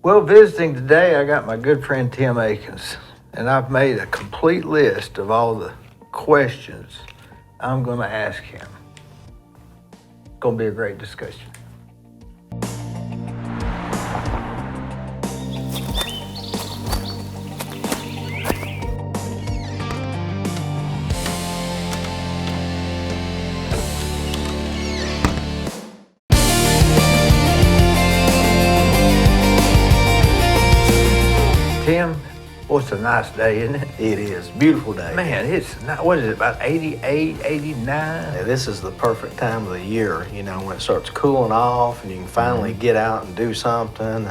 Well, visiting today, I got my good friend Tim Akins, and I've made a complete list of all the questions I'm going to ask him. It's going to be a great discussion. Tim, well, it's a nice day, isn't it? It is. Beautiful day. Man, it's not, what is it, about 88, 89? Yeah, this is the perfect time of the year, when it starts cooling off and you can finally get out and do something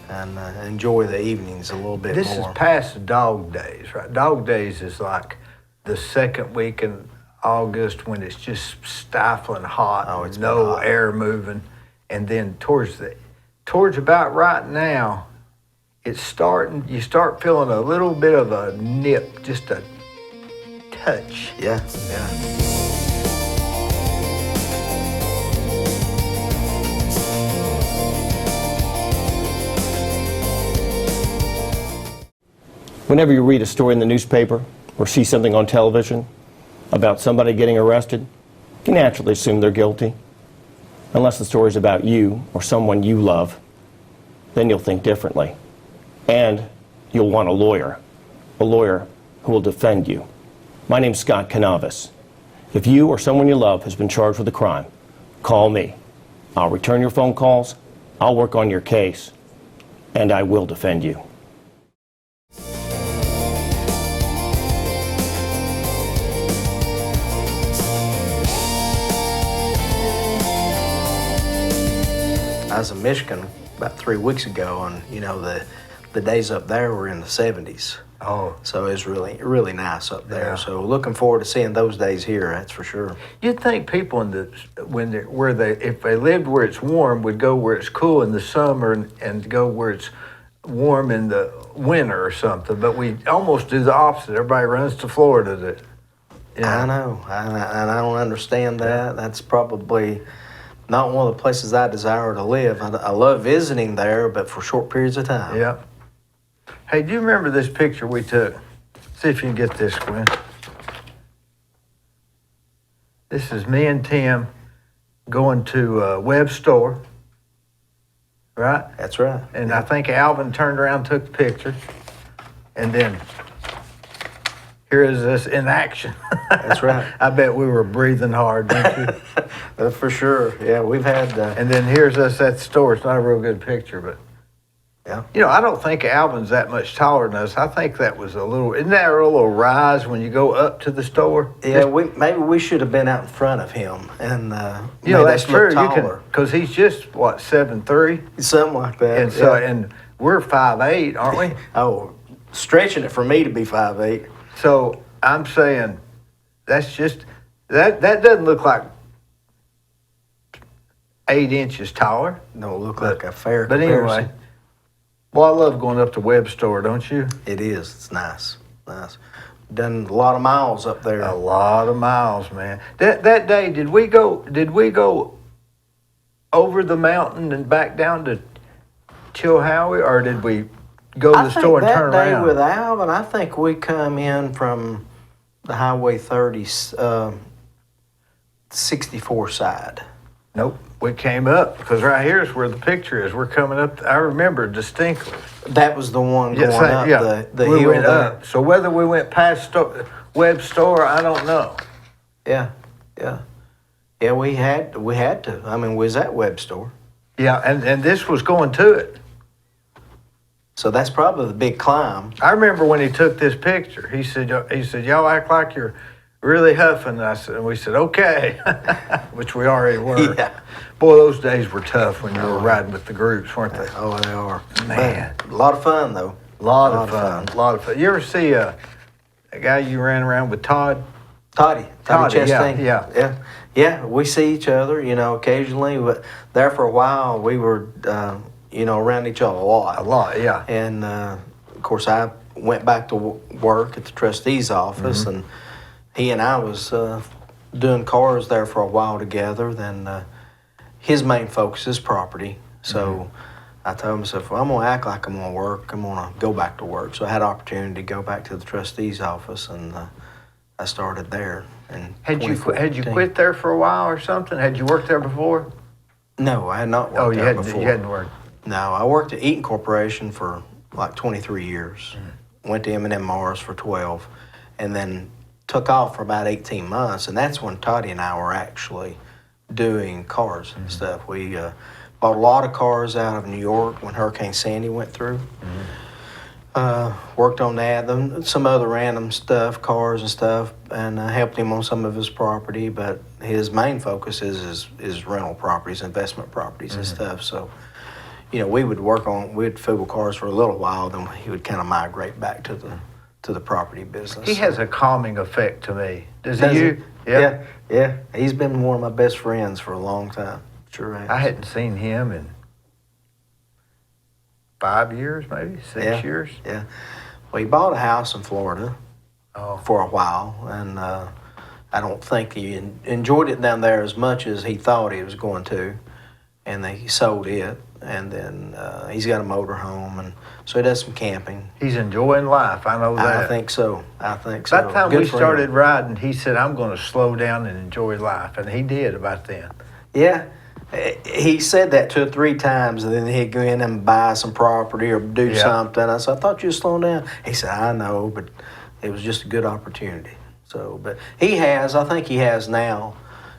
and enjoy the evenings a little bit more. This is past the dog days, right? Dog days is like the second week in August when it's just stifling hot. Oh, it's no hot. air moving. And then towards about right now, it's starting, you start feeling a little bit of a nip, just a touch. Yeah. Whenever you read a story in the newspaper or see something on television about somebody getting arrested, you naturally assume they're guilty. Unless the story's about you or someone you love, then you'll think differently. And you'll want a lawyer who will defend you. My name's Scott Canavis. If you or someone you love has been charged with a crime, call me. I'll return your phone calls, I'll work on your case, and I will defend you. I was in Michigan about 3 weeks ago, and the days up there were in the 70s. Oh. So it was really, really nice up there. Yeah. So looking forward to seeing those days here, that's for sure. You'd think people if they lived where it's warm, would go where it's cool in the summer and go where it's warm in the winter or something. But we almost do the opposite. Everybody runs to Florida I know, and I don't understand that. That's probably not one of the places I desire to live. I love visiting there, but for short periods of time. Yeah. Hey, do you remember this picture we took? See if you can get this, Gwen. This is me and Tim going to Webb's store, right? That's right. And I think Alvin turned around and took the picture. And then here is us in action. That's right. I bet we were breathing hard, don't you? For sure. Yeah, we've had... And then here's us at the store. It's not a real good picture, but... Yeah. I don't think Alvin's that much taller than us. I think that was isn't that a little rise when you go up to the store? Yeah, maybe we should have been out in front of him and made that's us look true. taller. Because he's just, 7'3"? Something like that. And so, and we're 5'8", aren't we? Oh, stretching it for me to be 5'8". So I'm saying that's just, that doesn't look like 8 inches taller. No, look like a fair But comparison. anyway. Well, I love going up to Webb's store, don't you? It is. It's nice. Nice. Done a lot of miles up there. A lot of miles, man. That day, did we go over the mountain and back down to Chilhowie, or did we go to the store and turn that day around? with Alvin, I think we come in from the Highway 30, 64 side. Nope. We came up, because right here is where the picture is. We're coming up. I remember distinctly. That was the one going up the we hill went there. up. So whether we went past Webb's store, I don't know. Yeah. Yeah, we had to. I mean, we was at Webb's store. Yeah, and this was going to it. So that's probably the big climb. I remember when he took this picture. He said, y'all act like you're really huffing. And we said, okay, which we already were. Yeah. Boy, those days were tough when you were riding with the groups, weren't they? Oh, they are. Man. But a lot of fun, though. A lot of fun. You ever see a guy you ran around with, Todd? Toddy Chastain. Yeah. We see each other, occasionally. But there for a while, we were, around each other a lot. A lot, yeah. And, of course, I went back to work at the trustee's office, and he and I was doing cars there for a while together. Then his main focus is property. So I told myself, well, I'm going to act like I'm going to work. I'm going to go back to work. So I had an opportunity to go back to the trustee's office, and I started there. In Had you 2014. quit there for a while or something? Had you worked there before? No, I had not worked there before. You hadn't worked. No, I worked at Eaton Corporation for like 23 years. Went to M&M Mars for 12, and then took off for about 18 months. And that's when Toddy and I were actually doing cars and stuff. We bought a lot of cars out of New York when Hurricane Sandy went through. Worked on that, then some other random stuff, cars and stuff, and helped him on some of his property. But his main focus is rental properties, investment properties and stuff. So, we would we'd fool cars for a little while, then he would kind of migrate back to the property business. He has a calming effect to me. Does Does he? he? Yeah. He's been one of my best friends for a long time. Sure has. I hadn't seen him in 5 years, maybe 6 years. Yeah. Well, he bought a house in Florida for a while, and I don't think he enjoyed it down there as much as he thought he was going to, and he sold it, and then he's got a motor home, and so he does some camping. He's enjoying life. I know that. I think so. By the time Good we for started him. riding, he said, "I'm going to slow down and enjoy life," and he did about then. Yeah. He said that 2 or 3 times, and then he'd go in and buy some property or do something. I said, I thought you were slowing down. He said, I know, but it was just a good opportunity. So, but I think he has now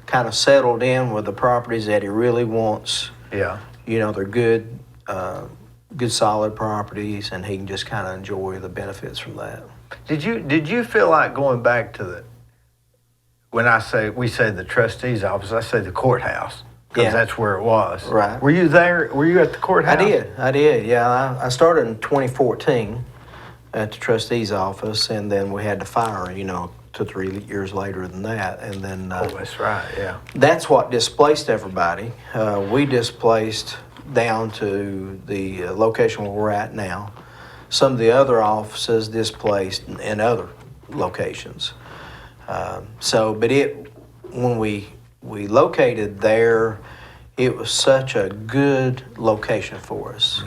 kind of settled in with the properties that he really wants. Yeah. They're good, good solid properties, and he can just kind of enjoy the benefits from that. Did you feel like going back to when we say the trustee's office, I say the courthouse? Because that's where it was. Right. Were you there? Were you at the courthouse? I did. Yeah, I started in 2014 at the trustee's office, and then we had to fire, 2 or 3 years later than that, and then That's right. Yeah. that's what displaced everybody. We displaced down to the location where we're at now. Some of the other offices displaced in other locations. But when we located there, it was such a good location for us.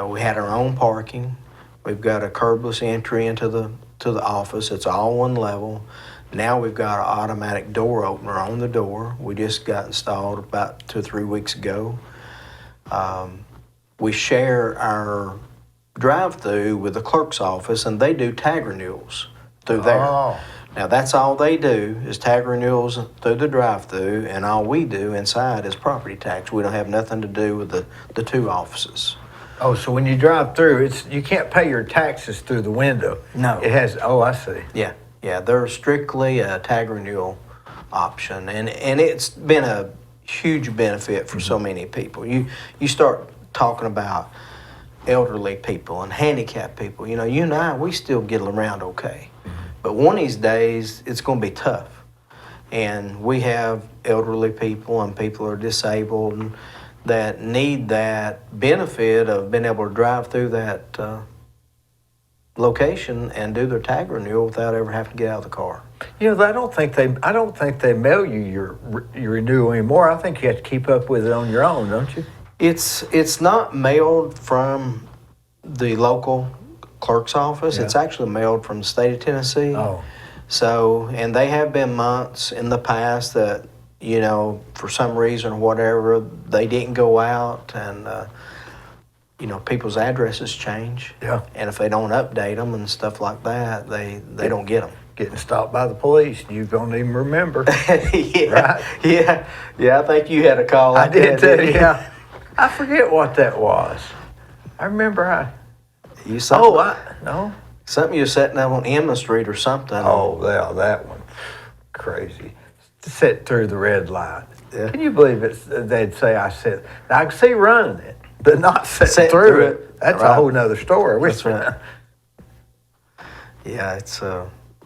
We had our own parking. We've got a curbless entry into the office. It's all one level. Now we've got an automatic door opener on the door. We just got installed about 2 or 3 weeks ago. We share our drive-through with the clerk's office, and they do tag renewals through there. Oh. Now, that's all they do is tag renewals through the drive-through, and all we do inside is property tax. We don't have nothing to do with the 2 offices. Oh, so when you drive through, you can't pay your taxes through the window. No. It has. Oh, I see. Yeah, they're strictly a tag renewal option, and it's been a huge benefit for so many people. You start talking about elderly people and handicapped people. You and I, we still get around okay. But one of these days, it's going to be tough. And we have elderly people and people who are disabled and that need that benefit of being able to drive through that location and do their tag renewal without ever having to get out of the car. I don't think they mail you your renewal anymore. I think you have to keep up with it on your own, don't you? It's not mailed from the local clerk's office. Yeah. It's actually mailed from the state of Tennessee. Oh. So, and they have been months in the past that, for some reason or whatever, they didn't go out, and, people's addresses change. Yeah. And if they don't update them and stuff like that, they don't get them. Getting stopped by the police, you don't even remember. Yeah. Right? Yeah, I think you had a call I like did that, too, didn't you? yeah. I forget what that was. I remember You something you were setting up on Emma Street or something. that one. Crazy. Sit through the red light. Yeah. Can you believe it? They'd say I can see running it, but not sitting Sitting through through it. it. That's a Right. whole nother story. That's right. Yeah, it's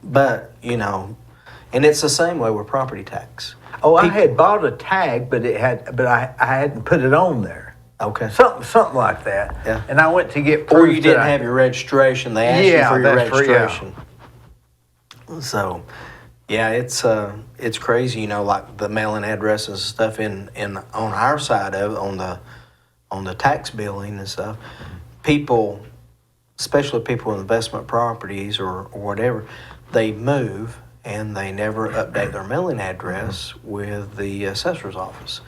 but and it's the same way with property tax. Oh, I had bought a tag, but I hadn't put it on there. Okay. Something like that. Yeah. And I went to get proof Or you didn't that have your registration. They asked you for your that's registration. So, yeah, it's crazy. Like the mailing addresses and stuff on our side of it, on the tax billing and stuff, people, especially people with investment properties or whatever, they move and they never update their mailing address with the assessor's office.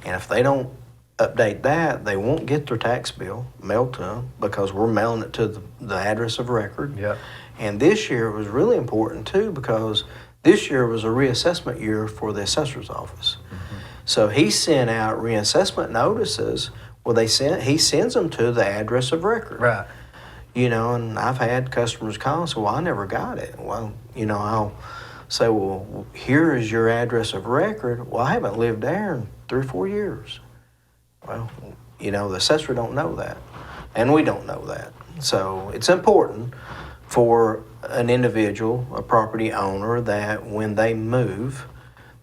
And if they don't update that, they won't get their tax bill mailed to them because we're mailing it to the address of record. Yep. And this year was really important too because this year was a reassessment year for the assessor's office. So he sent out reassessment notices. Well, he sends them to the address of record. Right. You know, and I've had customers call and say, well, I never got it. Well, you know, I'll say, well, here is your address of record. Well, I haven't lived there in 3 or 4 years. Well, you know, the assessor don't know that, and we don't know that. So it's important for an individual, a property owner, that when they move,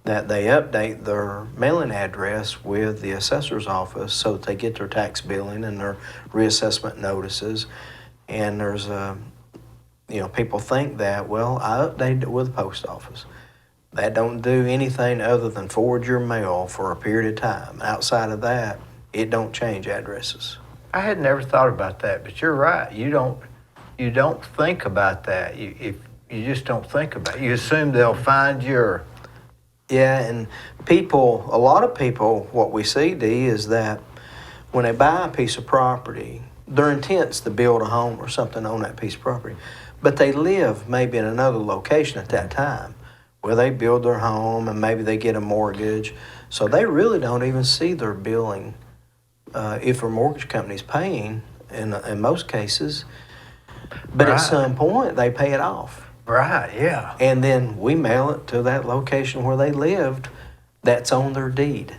that they update their mailing address with the assessor's office so that they get their tax billing and their reassessment notices. And there's you know, people think that, well, I updated it with the post office. That don't do anything other than forward your mail for a period of time. Outside of that, it don't change addresses. I had never thought about that, but you're right. You don't think about that. You just don't think about it. You assume they'll find your. Yeah, and people, a lot of people, what we see, Dee, is that when they buy a piece of property, their intent's to build a home or something on that piece of property, but they live maybe in another location at that time where they build their home and maybe they get a mortgage, so they really don't even see their billing if their mortgage company's paying in most cases, but Right. at some point they pay it off. Right, yeah. And then we mail it to that location where they lived that's on their deed,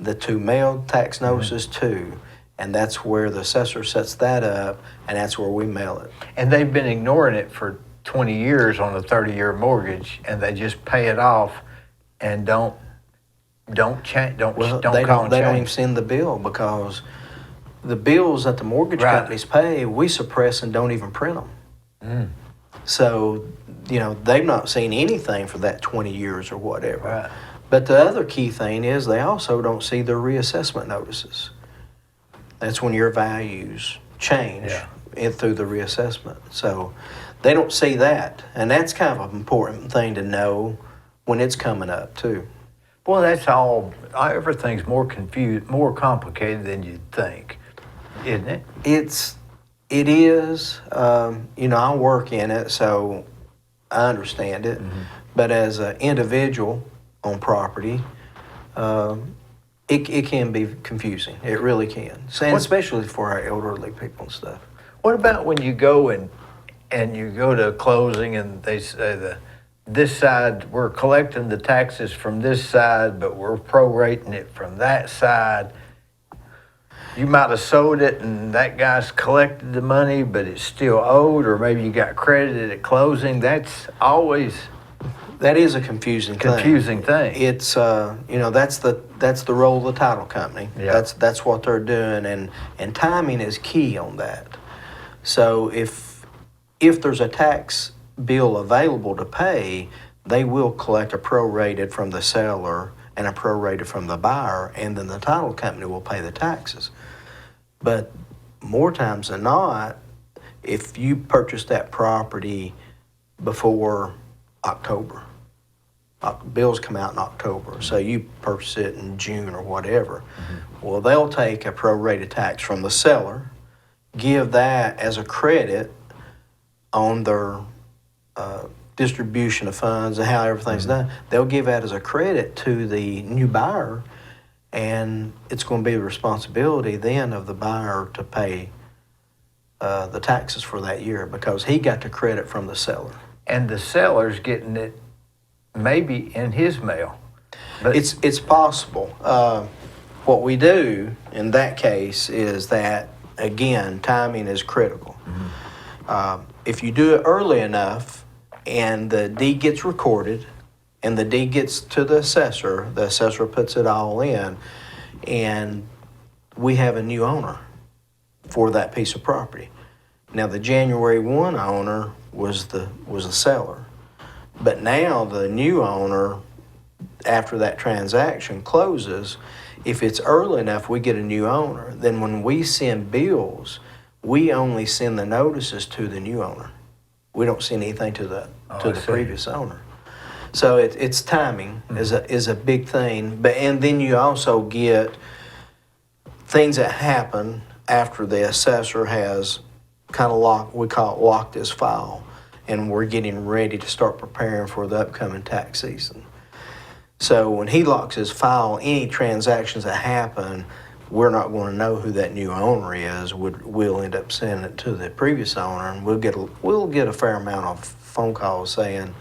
to mail tax notices to. And that's where the assessor sets that up, and that's where we mail it. And they've been ignoring it for 20 years on a 30-year mortgage, and they just pay it off and don't change, don't Well, call they and don't even change. send the bill because the bills that the mortgage Right. companies pay, we suppress and don't even print them. So, you know, they've not seen anything for that 20 years or whatever. Right. But the other key thing is they also don't see their reassessment notices. That's when your values change through the reassessment. So they don't see that. And that's kind of an important thing to know when it's coming up too. Well, that's all. Everything's more confused, more complicated than you'd think, isn't it? It is. You know, I work in it, so I understand it. But as an individual on property, it can be confusing. It really can, and especially for our elderly people and stuff. What about when you go and you go to a closing and they say this side, we're collecting the taxes from this side, but we're prorating it from that side. You might have sold it and that guy's collected the money, but it's still owed, or maybe you got credited at closing. That's always That is a confusing thing. It's you know, that's the role of the title company. Yeah. That's what they're doing, and timing is key on that. So if there's a tax bill available to pay, they will collect a prorated from the seller and a prorated from the buyer, and then the title company will pay the taxes. But more times than not, if you purchase that property before October, bills come out in October, so you purchase it in June or whatever, well, they'll take a prorated tax from the seller, give that as a credit on their distribution of funds and how everything's done. They'll give that as a credit to the new buyer, and it's going to be the responsibility then of the buyer to pay the taxes for that year because he got the credit from the seller. And the seller's getting it maybe in his mail. But It's possible. What we do in that case is that, again, timing is critical. If you do it early enough and the deed gets recorded and the deed gets to the assessor puts it all in, and we have a new owner for that piece of property. Now, the January 1 owner was the seller, but now the new owner, after that transaction closes, If it's early enough, we get a new owner. Then when we send bills, we only send the notices to the new owner. We don't send anything to the I see. previous owner. So it's timing is a big thing. And then you also get things that happen after the assessor has kind of locked his file, and we're getting ready to start preparing for the upcoming tax season. So when he locks his file, any transactions that happen, we're not going to know who that new owner is. We'll end up sending it to the previous owner, and we'll get a fair amount of phone calls saying,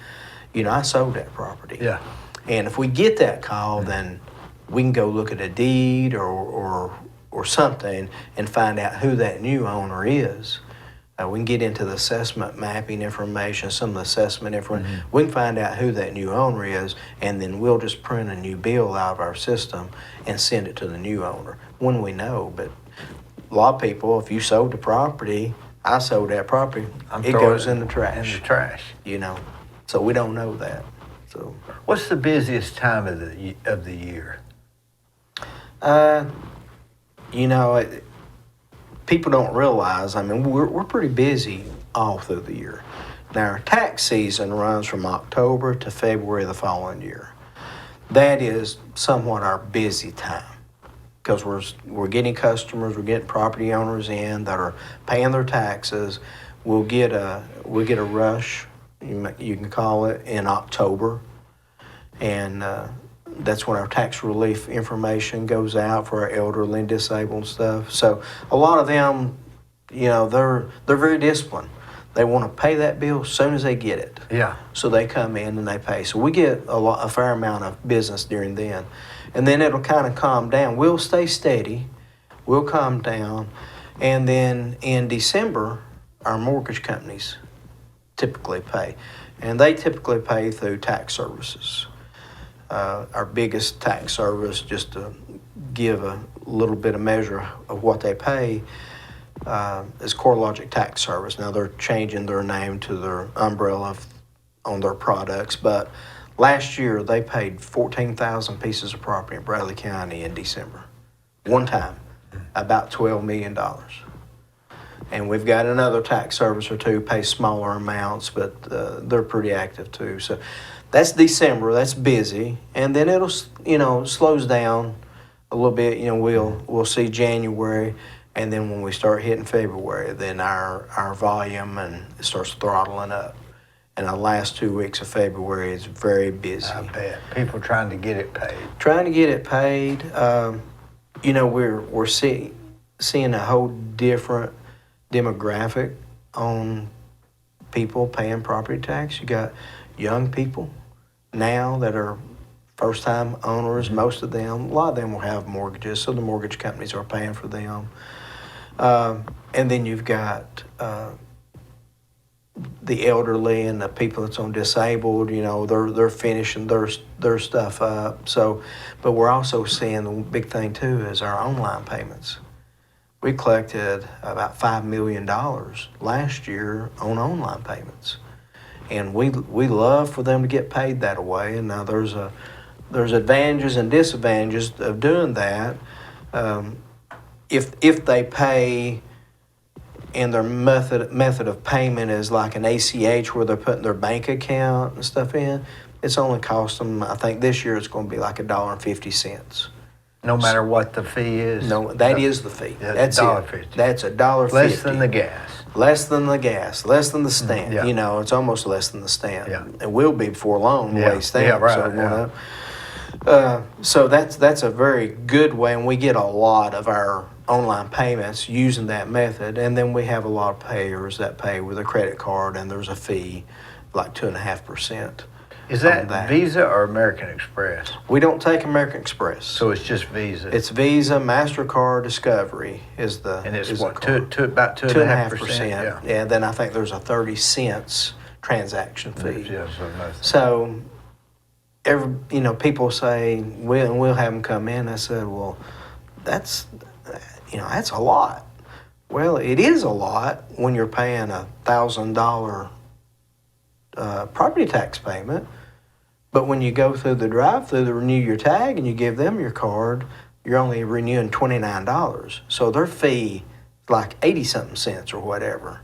I sold that property. Yeah. And if we get that call, then we can go look at a deed or something and find out who that new owner is. We can get into the assessment mapping information, some of the assessment information. We can find out who that new owner is, and then we'll just print a new bill out of our system and send it to the new owner when we know. But a lot of people, if you sold the property, I sold that property, it goes in the trash. In the trash. So we don't know that. So What's the busiest time of the year? People don't realize, we're pretty busy all through the year. Now, our tax season runs from October to February of the following year. That is somewhat our busy time because we're getting customers, we're getting property owners in that are paying their taxes. We'll get a rush, you can call it, in October, and that's when our tax relief information goes out for our elderly and disabled stuff. So a lot of them, they're very disciplined. They want to pay that bill as soon as they get it. Yeah. So they come in and they pay. So we get a fair amount of business during then. And then it'll kind of calm down. We'll stay steady. We'll calm down. And then in December, our mortgage companies typically pay. And they typically pay through tax services. Our biggest tax service, just to give a little bit of measure of what they pay, is CoreLogic Tax Service. Now they're changing their name to their umbrella on their products, but last year they paid 14,000 pieces of property in Bradley County in December. One time, about $12 million. And we've got another tax service or two, pay smaller amounts, but they're pretty active too. So that's December, that's busy. And then it'll, slows down a little bit. We'll see January, and then when we start hitting February, then our volume and it starts throttling up. And the last 2 weeks of February is very busy. I bet. People trying to get it paid. Trying to get it paid. We're seeing a whole different demographic on people paying property tax. You got young people now that are first-time owners. Most of them, a lot of them will have mortgages, so the mortgage companies are paying for them. And then you've got the elderly and the people that's on disabled. They're finishing their stuff up. So, but we're also seeing the big thing too is our online payments. We collected about $5 million last year on online payments, and we love for them to get paid that way. And now there's advantages and disadvantages of doing that. If they pay and their method of payment is like an ACH where they're putting their bank account and stuff in, it's only cost them, I think this year it's going to be like $1.50. No matter what the fee is? No, that is the fee. That's $1.50. it. That's $1.50. Less than the gas. Less than the gas. Less than the stamp. Yeah. It's almost less than the stamp. Yeah. It will be before long, the way stamps Yeah, right. are going up. So that's a very good way, and we get a lot of our online payments using that method. And then we have a lot of payers that pay with a credit card, and there's a fee, like 2.5%. Is that Visa or American Express? We don't take American Express. So it's just Visa. It's Visa, MasterCard, Discovery is the and it's is what the card. about 2.5%. Yeah. And then I think there's a 30 cents transaction fee. Yeah, So people say we'll have them come in. I said, well, that's a lot. Well, it is a lot when you're paying $1,000 property tax payment. But when you go through the drive-through to renew your tag and you give them your card, you're only renewing $29. So their fee is like 80-something cents or whatever.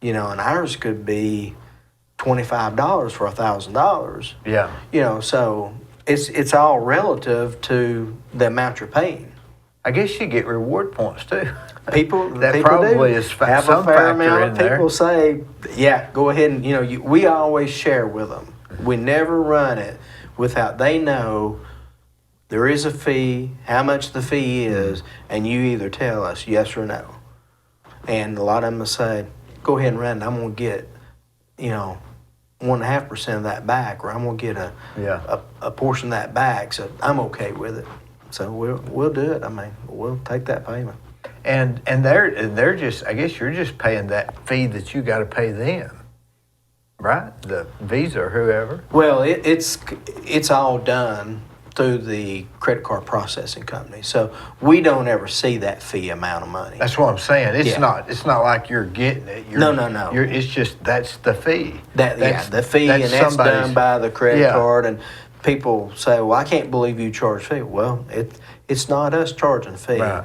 You know, and ours could be $25 for $1,000. Yeah. You know, so it's all relative to the amount you're paying. I guess you get reward points too. People That people probably do is have some a fair factor amount in of there. people say, yeah, go ahead and we always share with them. We never run it without they know there is a fee, how much the fee is, and you either tell us yes or no. And a lot of them will say, go ahead and run it. I'm going to get 1.5% of that back, or I'm going to get a portion of that back. So I'm okay with it. So we'll do it. I mean, we'll take that payment. And they're just, I guess you're just paying that fee that you got to pay them, right? The Visa or whoever. Well, it's all done through the credit card processing company. So we don't ever see that fee amount of money. That's what I'm saying. It's Yeah. It's not like you're getting it. No. It's just that's the fee. The fee, and that's somebody's- done by the credit Yeah. card. And people say, "Well, I can't believe you charge fee." Well, it's not us charging fee. Right.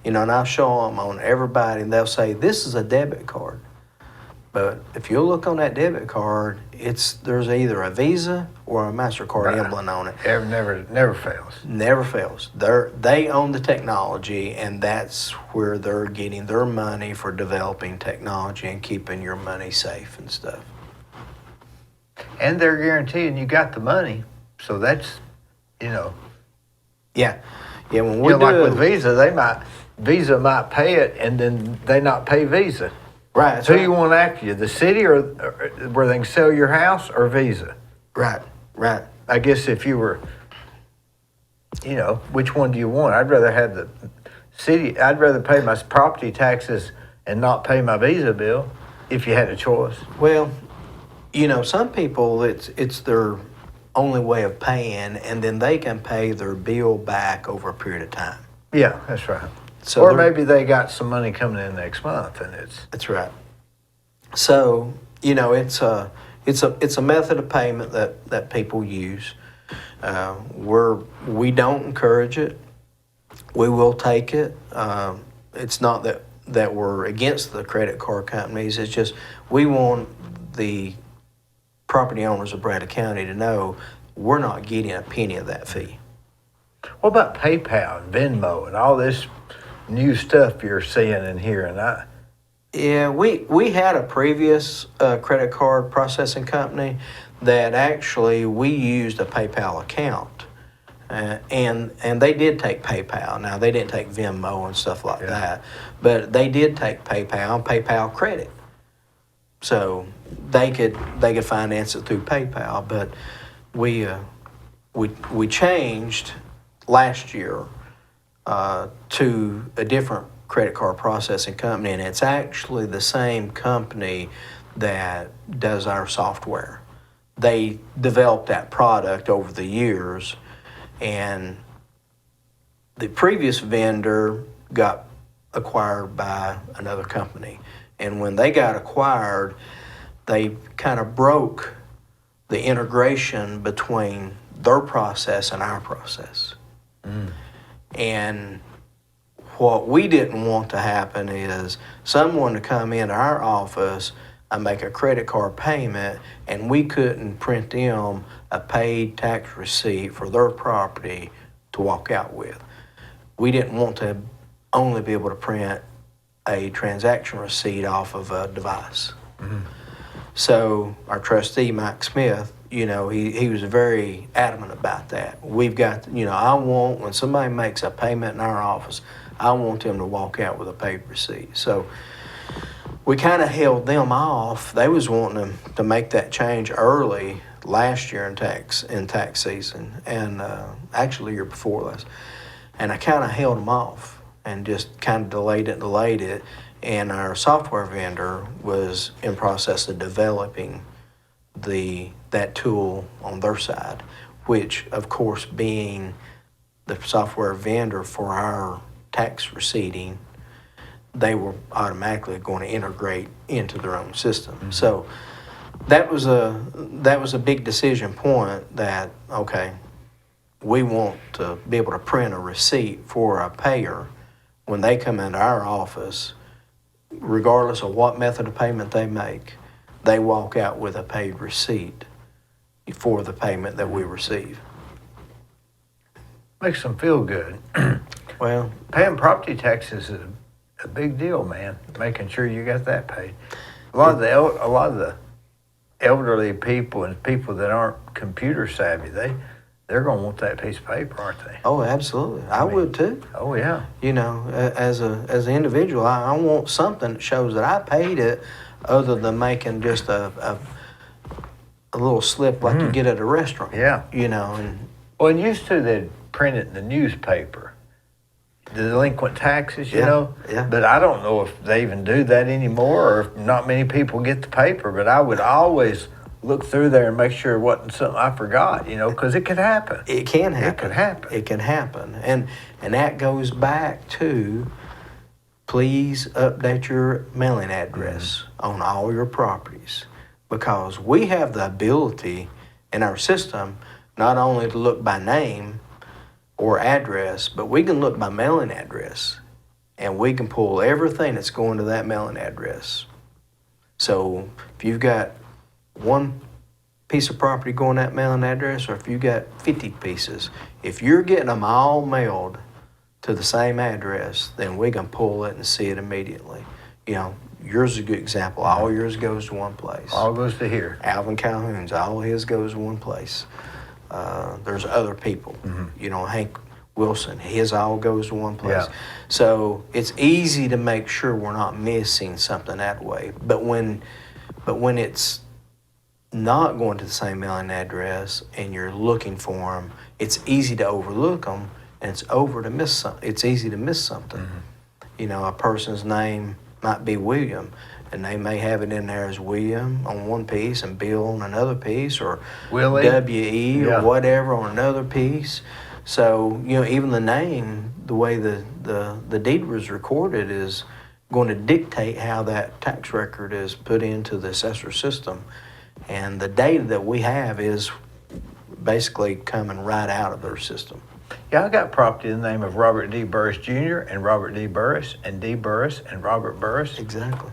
And I'll show them on everybody, and they'll say, "This is a debit card." But if you look on that debit card, there's either a Visa or a MasterCard Right. emblem on it. Never fails. Never fails. They own the technology, and that's where they're getting their money for developing technology and keeping your money safe and stuff. And they're guaranteeing you got the money. So that's, Yeah. When we do like it, with Visa might pay it and then they not pay Visa. right? That's Who right. you want after you, the city or where they can sell your house, or Visa? Right. I guess if you were, which one do you want? I'd rather have the city. I'd rather pay my property taxes and not pay my Visa bill if you had a choice. Well, some people it's their only way of paying, and then they can pay their bill back over a period of time. Yeah, that's right. So or they're- maybe they got some money coming in next month, and it's That's right. So it's a method of payment that people use. We don't encourage it. We will take it. It's not that we're against the credit card companies. It's just we want the property owners of Bradley County to know we're not getting a penny of that fee. what about PayPal and Venmo and all this new stuff you're seeing and hearing? Yeah, we had a previous credit card processing company that actually we used a PayPal account, and they did take PayPal. Now they didn't take Venmo and stuff like that, but they did take PayPal and PayPal credit, so they could finance it through PayPal. But we changed last year to a different credit card processing company, and it's actually the same company that does our software. They developed that product over the years, and the previous vendor got acquired by another company. And when they got acquired, they kind of broke the integration between their process and our process. And what we didn't want to happen is someone to come into our office and make a credit card payment, and we couldn't print them a paid tax receipt for their property to walk out with. We didn't want to only be able to print a transaction receipt off of a device. So our trustee, Mike Smith, he was very adamant about that. We've got, I want, when somebody makes a payment in our office, I want them to walk out with a paid receipt. So we kind of held them off. They was wanting to make that change early last year in tax season, and actually the year before last. And I kind of held them off and just kind of delayed it. And our software vendor was in process of developing that tool on their side, which of course being the software vendor for our tax receipting, they were automatically going to integrate into their own system. So that was a big decision point that, okay, we want to be able to print a receipt for a payer when they come into our office, regardless of what method of payment they make, they walk out with a paid receipt for the payment that we receive. Makes them feel good. Well, Paying property taxes is a big deal, man. Making sure you got that paid. A lot of the elderly people and people that aren't computer savvy, they're gonna want that piece of paper, aren't they? oh, absolutely. I would too. Oh yeah. You know, as an individual, I want something that shows that I paid it, other than making just a little slip like you get at a restaurant. Yeah. You know, and Well, and used to they'd print it in the newspaper, the delinquent taxes, you Yeah, know. yeah. But I don't know if they even do that anymore, or if not many people get the paper. But I would always look through there and make sure it wasn't something I forgot, you know, because it could happen. it can happen. It could happen. It can happen. And that goes back to, please update your mailing address on all your properties, because we have the ability in our system not only to look by name or address, but we can look by mailing address, and we can pull everything that's going to that mailing address. So if you've got one piece of property going to that mailing address, or if you've got 50 pieces, if you're getting them all mailed to the same address, then we can pull it and see it immediately. You know, yours is a good example. All yours goes to one place. All goes to here. Alvin Calhoun's, all his goes to one place. There's other people, you know, Hank Wilson, his all goes to one place. Yeah. So it's easy to make sure we're not missing something that way. But when it's not going to the same mailing address and you're looking for them, it's easy to overlook them, and it's easy to miss something. You know, a person's name might be William, and they may have it in there as William on one piece and Bill on another piece, or Willie. W.E. Yeah. or whatever on another piece. So, you know, even the name, the way the deed was recorded is going to dictate how that tax record is put into the assessor system. And the data that we have is basically coming right out of their system. Yeah, I got property in the name of Robert D. Burris Jr. and Robert D. Burris and Dee Burris and Robert Burris. Exactly.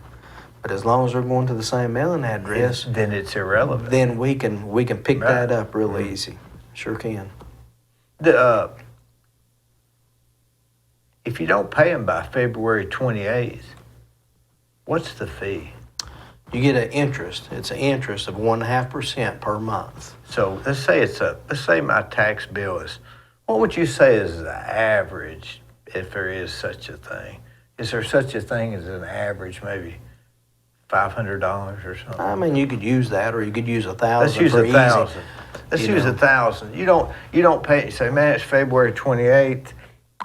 But as long as they're going to the same mailing address, Then it's irrelevant. then we can pick Right. that up real easy. Sure can. If you don't pay them by February 28th, what's the fee? You get an interest. It's an interest of 1.5% per month. So let's say my tax bill is, what would you say is the average, if there is such a thing? Is there such a thing as an average, maybe $500 or something? I mean, you could use that, or you could use 1,000. Let's use for 1,000. easy. Let's You use know. 1,000. You don't pay. You say, man, it's February 28th.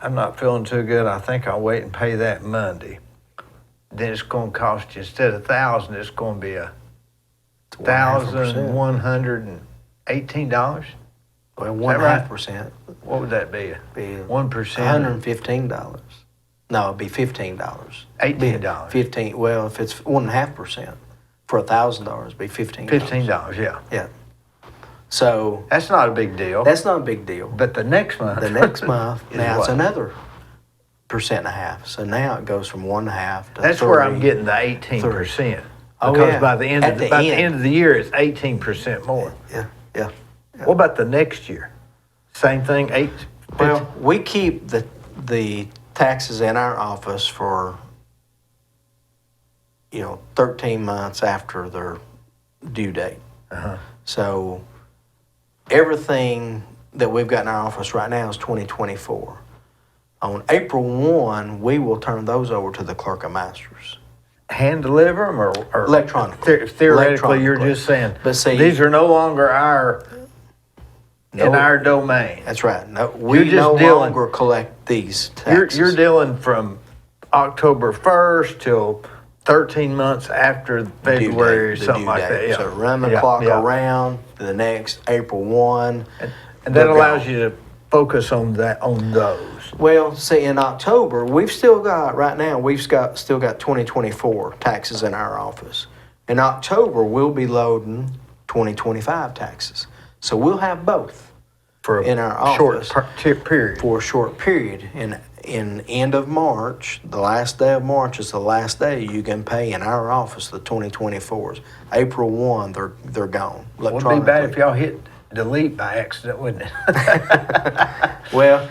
I'm not feeling too good. I think I'll wait and pay that Monday. Then it's going to cost you, instead of 1,000, it's going to be $1,118. Well, that right? 1.5% What would that be? be 1%. $115. No, it'd be $15. $18. 15. Well, if it's 1.5% for $1,000, it'd be $15. $15. Yeah, Yeah. So that's not a big deal. that's not a big deal. But the next month. The next month, is now it's what? another 1.5%. So now it goes from 1.5 to That's 3. where I'm getting the 18%. Oh, Because yeah. by the end At of the the end. end of the year, it's 18% more. Yeah, yeah. What about the next year? Same thing, 8. Well, we keep the taxes in our office for 13 months after their due date. Uh-huh. So everything that we've got in our office right now is 2024. On April 1, we will turn those over to the clerk of masters. Hand deliver them or Electronically. Theoretically, you're Electronically. just saying, But see- these are no longer in our domain. That's right. No, we You're just no dealing- longer collect these You're taxes. dealing from October 1st till 13 months after Due February or date, the something due like date. that. Yeah. So run the Yeah, clock yeah. around to the next April 1. And that We're allows gone. you to focus on those. Well, see, in October, we've still got, right now, still got 2024 taxes in our office. In October, we'll be loading 2025 taxes. So we'll have both. For in our a short office period. for a short period. And in end of March, the last day of March is the last day you can pay in our office the 2024s. April 1, they're gone. Would be bad if y'all hit delete by accident, wouldn't it? Well,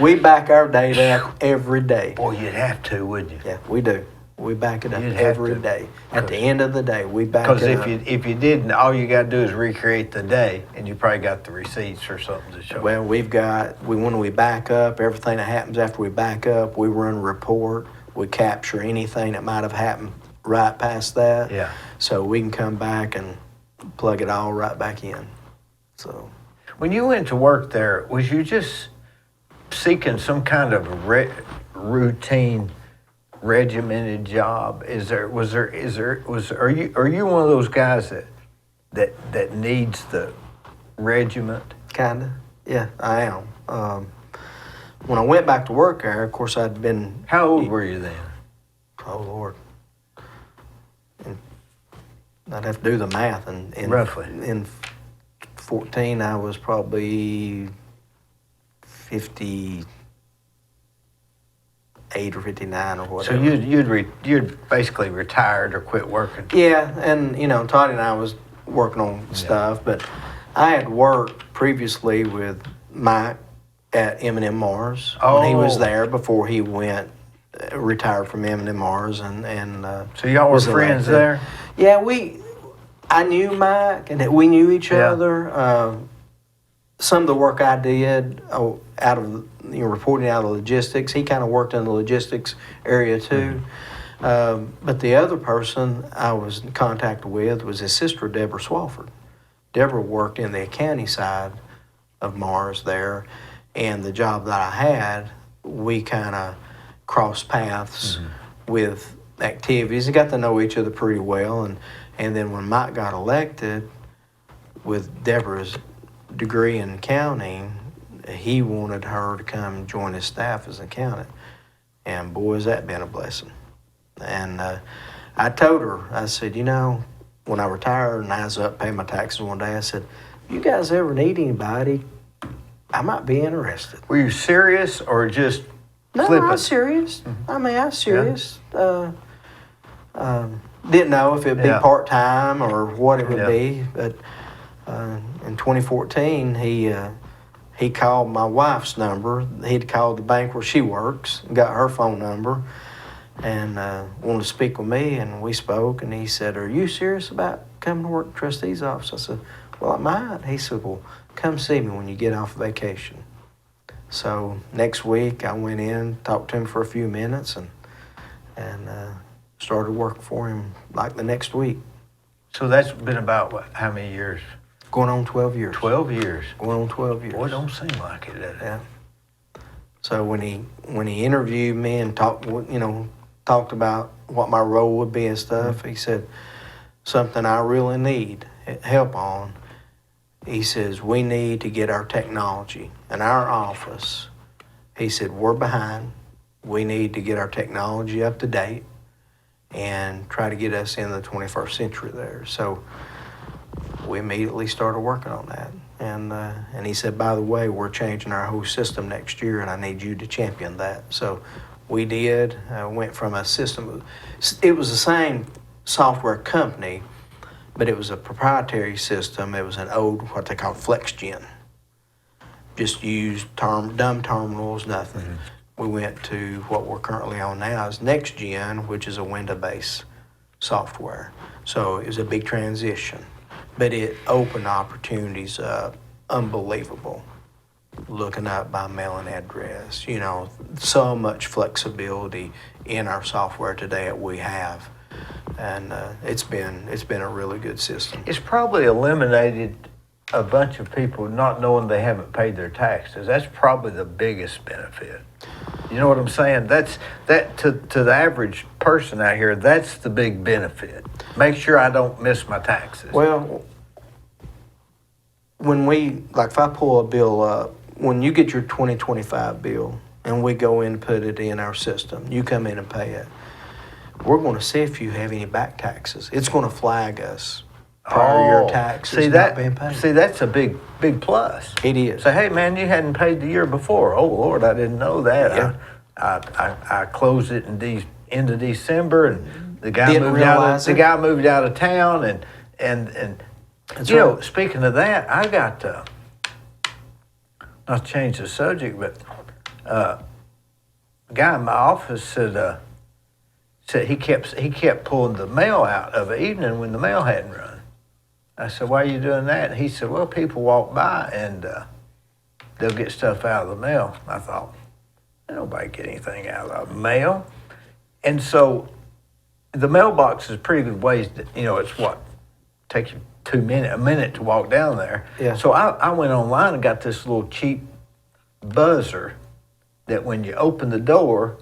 we back our data up every day. Boy, you'd have to, wouldn't you? Yeah, we do. We back it up You'd have every to. day. At the end of the day, we back Because it up. if you didn't, all you got to do is recreate the day, and you probably got the receipts or something to show. Well, when we back up, everything that happens after we back up, we run a report. We capture anything that might have happened right past that. Yeah. So we can come back and plug it all right back in. So When you went to work there, was you just seeking some kind of routine, regimented job? Are you one of those guys that needs the regiment? kinda, yeah, I am. When I went back to work there, of course, I'd been. How old were you then? Oh Lord. And I'd have to do the math. And Roughly. In 14, I was probably 58 or 59 or So whatever. you'd basically retired or quit working. Yeah, and Toddy and I was working on stuff, but I had worked previously with Mike at M&M Mars when he was Oh. there before he went retired from M&M Mars and So y'all were was friends elected. there? Yeah, I knew Mike and we knew each Yeah. other. Some of the work I did out of reporting out of logistics, he kind of worked in the logistics area too. But the other person I was in contact with was his sister, Deborah Swafford. Deborah worked in the accounting side of Mars there, and the job that I had, we kind of crossed paths with activities and got to know each other pretty well. And then when Mike got elected, with Deborah's degree in accounting, he wanted her to come join his staff as an accountant. And boy, has that been a blessing. And I told her, I said, when I retired and I was up paying my taxes one day, I said, if you guys ever need anybody, I might be interested. Were you serious or just No, flippant? I was serious. I mean, I was serious. Didn't know if it'd be Yeah. part-time or what it would Yeah. be, but in 2014, he called my wife's number. He'd called the bank where she works and got her phone number and wanted to speak with me, and we spoke, and he said, are you serious about coming to work at the trustee's office? I said, well, I might. He said, well, come see me when you get off vacation. So next week, I went in, talked to him for a few minutes, and started working for him like the next week. So that's been about how many years? Going on 12 years. 12 years. Going on 12 years. Boy, don't seem like it, does it? Yeah. So when he interviewed me and talked about what my role would be and stuff, he said, something I really need help on. He says, we need to get our technology in our office. He said, we're behind. We need to get our technology up to date and try to get us in the 21st century there. So we immediately started working on that. And he said, by the way, we're changing our whole system next year, and I need you to champion that. So we did. Went from a system. It was the same software company, but it was a proprietary system. It was an old, what they call FlexGen. Just used dumb terminals, nothing. We went to what we're currently on now is NextGen, which is a window-based software. So it was a big transition, but it opened opportunities up, unbelievable. Looking up by mailing address, so much flexibility in our software today that we have. And it's been a really good system. It's probably eliminated a bunch of people not knowing they haven't paid their taxes. That's probably the biggest benefit. You know what I'm saying? That to the average person out here, that's the big benefit. Make sure I don't miss my taxes. Well, if I pull a bill up, when you get your 2025 bill and we go in and put it in our system, you come in and pay it. We're going to see if you have any back taxes. It's going to flag us prior year taxes not being paid. See, that's a big plus. It is. Say, hey man, you hadn't paid the year before. Oh Lord, I didn't know that. Yeah. I closed it in end of December, and the guy Didn't moved out. realize The it. guy moved out of town, and That's you know, right. speaking of that, I got not to change the subject, but a guy in my office said he kept pulling the mail out of an evening when the mail hadn't run. I said, why are you doing that? And he said, well, people walk by and they'll get stuff out of the mail. I thought, nobody get anything out of the mail. And so the mailbox is a pretty good ways to, it's take you a minute to walk down there. Yeah. So I went online and got this little cheap buzzer that when you open the door,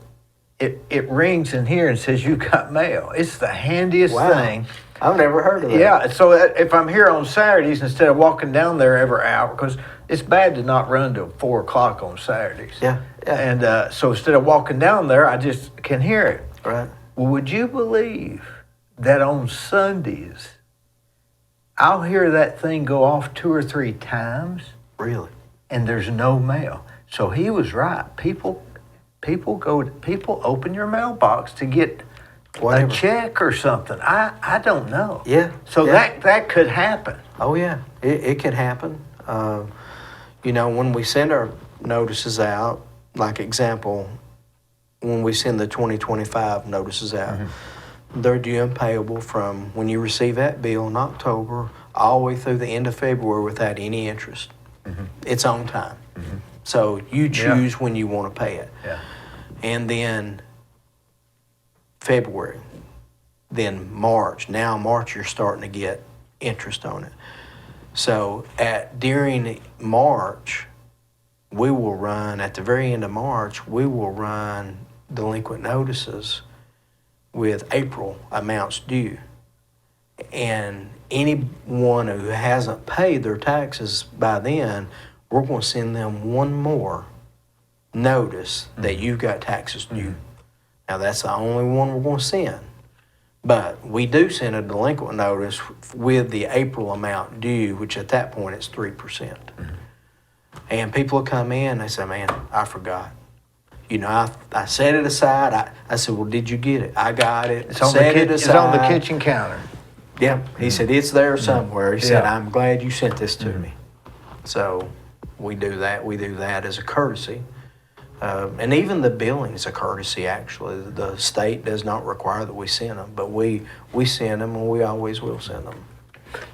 it rings in here and says you got mail. It's the handiest thing. I've never heard of that. Yeah, so if I'm here on Saturdays, instead of walking down there every hour, because it's bad to not run till 4 o'clock on Saturdays. Yeah. And so instead of walking down there, I just can hear it. Right. Well, would you believe that on Sundays, I'll hear that thing go off 2 or 3 times, Really? and there's no mail. So he was right. People open your mailbox to get Whatever. a check or something. I don't know. Yeah. So yeah. that could happen. Oh yeah, it can happen. When we send our notices out, like example, when we send the 2025 notices out, they're due and payable from when you receive that bill in October all the way through the end of February without any interest. It's on time. So you choose when you want to pay it. Yeah. And then February, then March. Now March you're starting to get interest on it. So during March, we will run, at the very end of March, we will run delinquent notices with April amounts due. And anyone who hasn't paid their taxes by then, we're going to send them one more notice that you've got taxes due. Now, that's the only one we're going to send. But we do send a delinquent notice with the April amount due, which at that point is 3%. And people will come in, they say, man, I forgot. I set it aside. I said, well, did you get it? I got it. It's on the kitchen counter. Yeah. He said, it's there somewhere. He said, Yeah. I'm glad you sent this to me. So we do that. We do that as a courtesy. And even the billing is a courtesy, actually. The state does not require that we send them, but we send them, and we always will send them.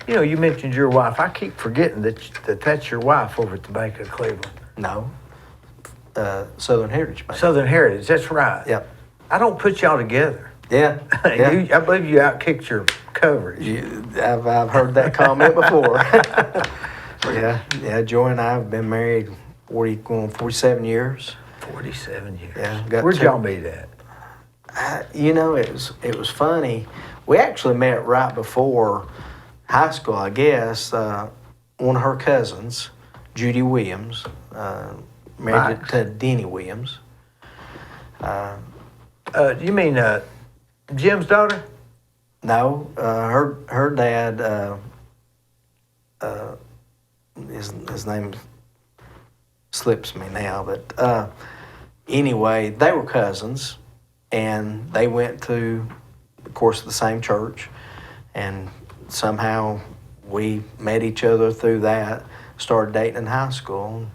You mentioned your wife. I keep forgetting that's your wife over at the Bank of Cleveland. No. Southern Heritage Bank. Southern Heritage, that's right. Yep. I don't put y'all together. Yeah. Yeah. I believe you outkicked your coverage. I've heard that comment before. Yeah. Joy and I have been married 47 years. 47 years. Yeah. Where'd y'all meet at? It was funny. We actually met right before high school, I guess. One of her cousins, Judy Williams, married Nice. to Denny Williams. You mean Jim's daughter? No, her dad, his name slips me now, but anyway, they were cousins, and they went to, of course, the same church, and somehow we met each other through that, started dating in high school,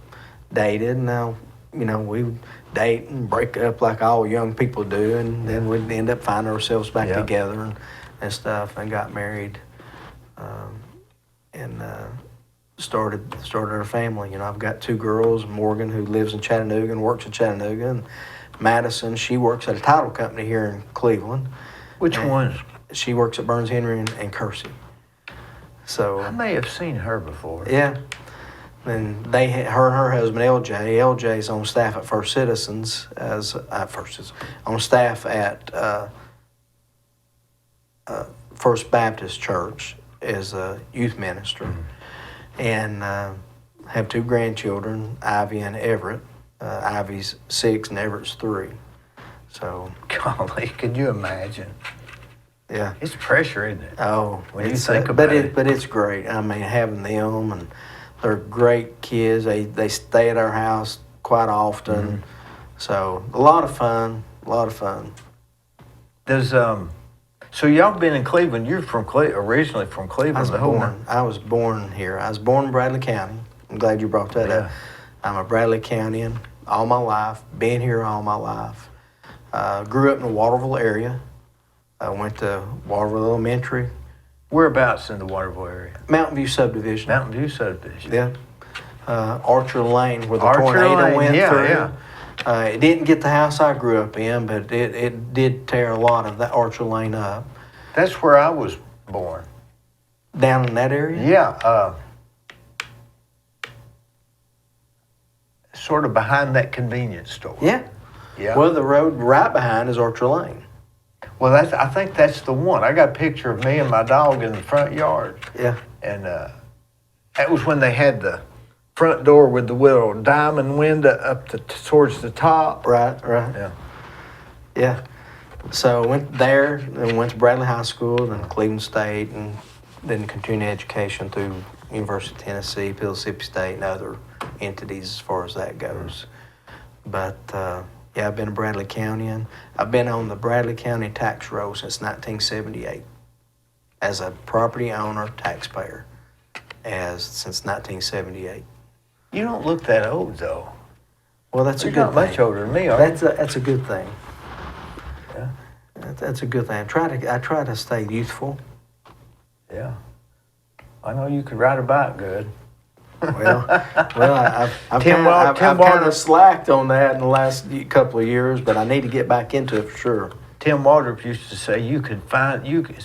dated, and now, we would date and break up like all young people do, and then we'd end up finding ourselves back Yeah. together and stuff, and got married, and started our family. I've got 2 girls, Morgan, who lives in Chattanooga and works in Chattanooga, and Madison, she works at a title company here in Cleveland. Which And one? She works at Burns Henry and Kersey. So I may have seen her before. yeah. And her and her husband LJ. LJ's on staff at First Citizens on staff at First Baptist Church as a youth minister, and have 2 grandchildren, Ivy and Everett. Ivy's 6 and Everett's 3. So Golly, could you imagine? Yeah. It's pressure, isn't it? Oh, When you it's, think about it. But it's great. I mean, having them, and they're great kids. They stay at our house quite often. Mm-hmm. So a lot of fun. A lot of fun. Does so y'all been in Cleveland? You're from originally from Cleveland. I was born here. I was born in Bradley County. I'm glad you brought that up. I'm a Bradley Countian all my life. Been here all my life. Grew up in the Waterville area. I went to Waterville Elementary. Whereabouts in the Waterville area? Mountain View subdivision. Mountain View subdivision. Yeah. Archer Lane, where the Archer tornado Lane, went yeah, through. yeah. It didn't get the house I grew up in, but it did tear a lot of that Archer Lane up. That's where I was born. Down in that area? Yeah. Sort of behind that convenience store. Yeah. Yeah. Well, the road right behind is Archer Lane. Well, I think that's the one. I got a picture of me and my dog in the front yard. Yeah. And that was when they had the front door with the little diamond window up towards the top. Right. Yeah. Yeah. So I went there and went to Bradley High School, then Cleveland State, and then continued education through University of Tennessee, Mississippi State, and other entities as far as that goes. But yeah, I've been a Bradley Countian. I've been on the Bradley County tax roll since 1978 as a property owner, taxpayer, since 1978. You don't look that old, though. Well, that's You're a good not thing. much older than me, are you? That's a good thing. Yeah. That's a good thing. I try to stay youthful. Yeah. I know you could ride a bike good. Well, I've Tim kind Walter- of slacked on that in the last couple of years, but I need to get back into it for sure. Tim Waldrop used to say he used to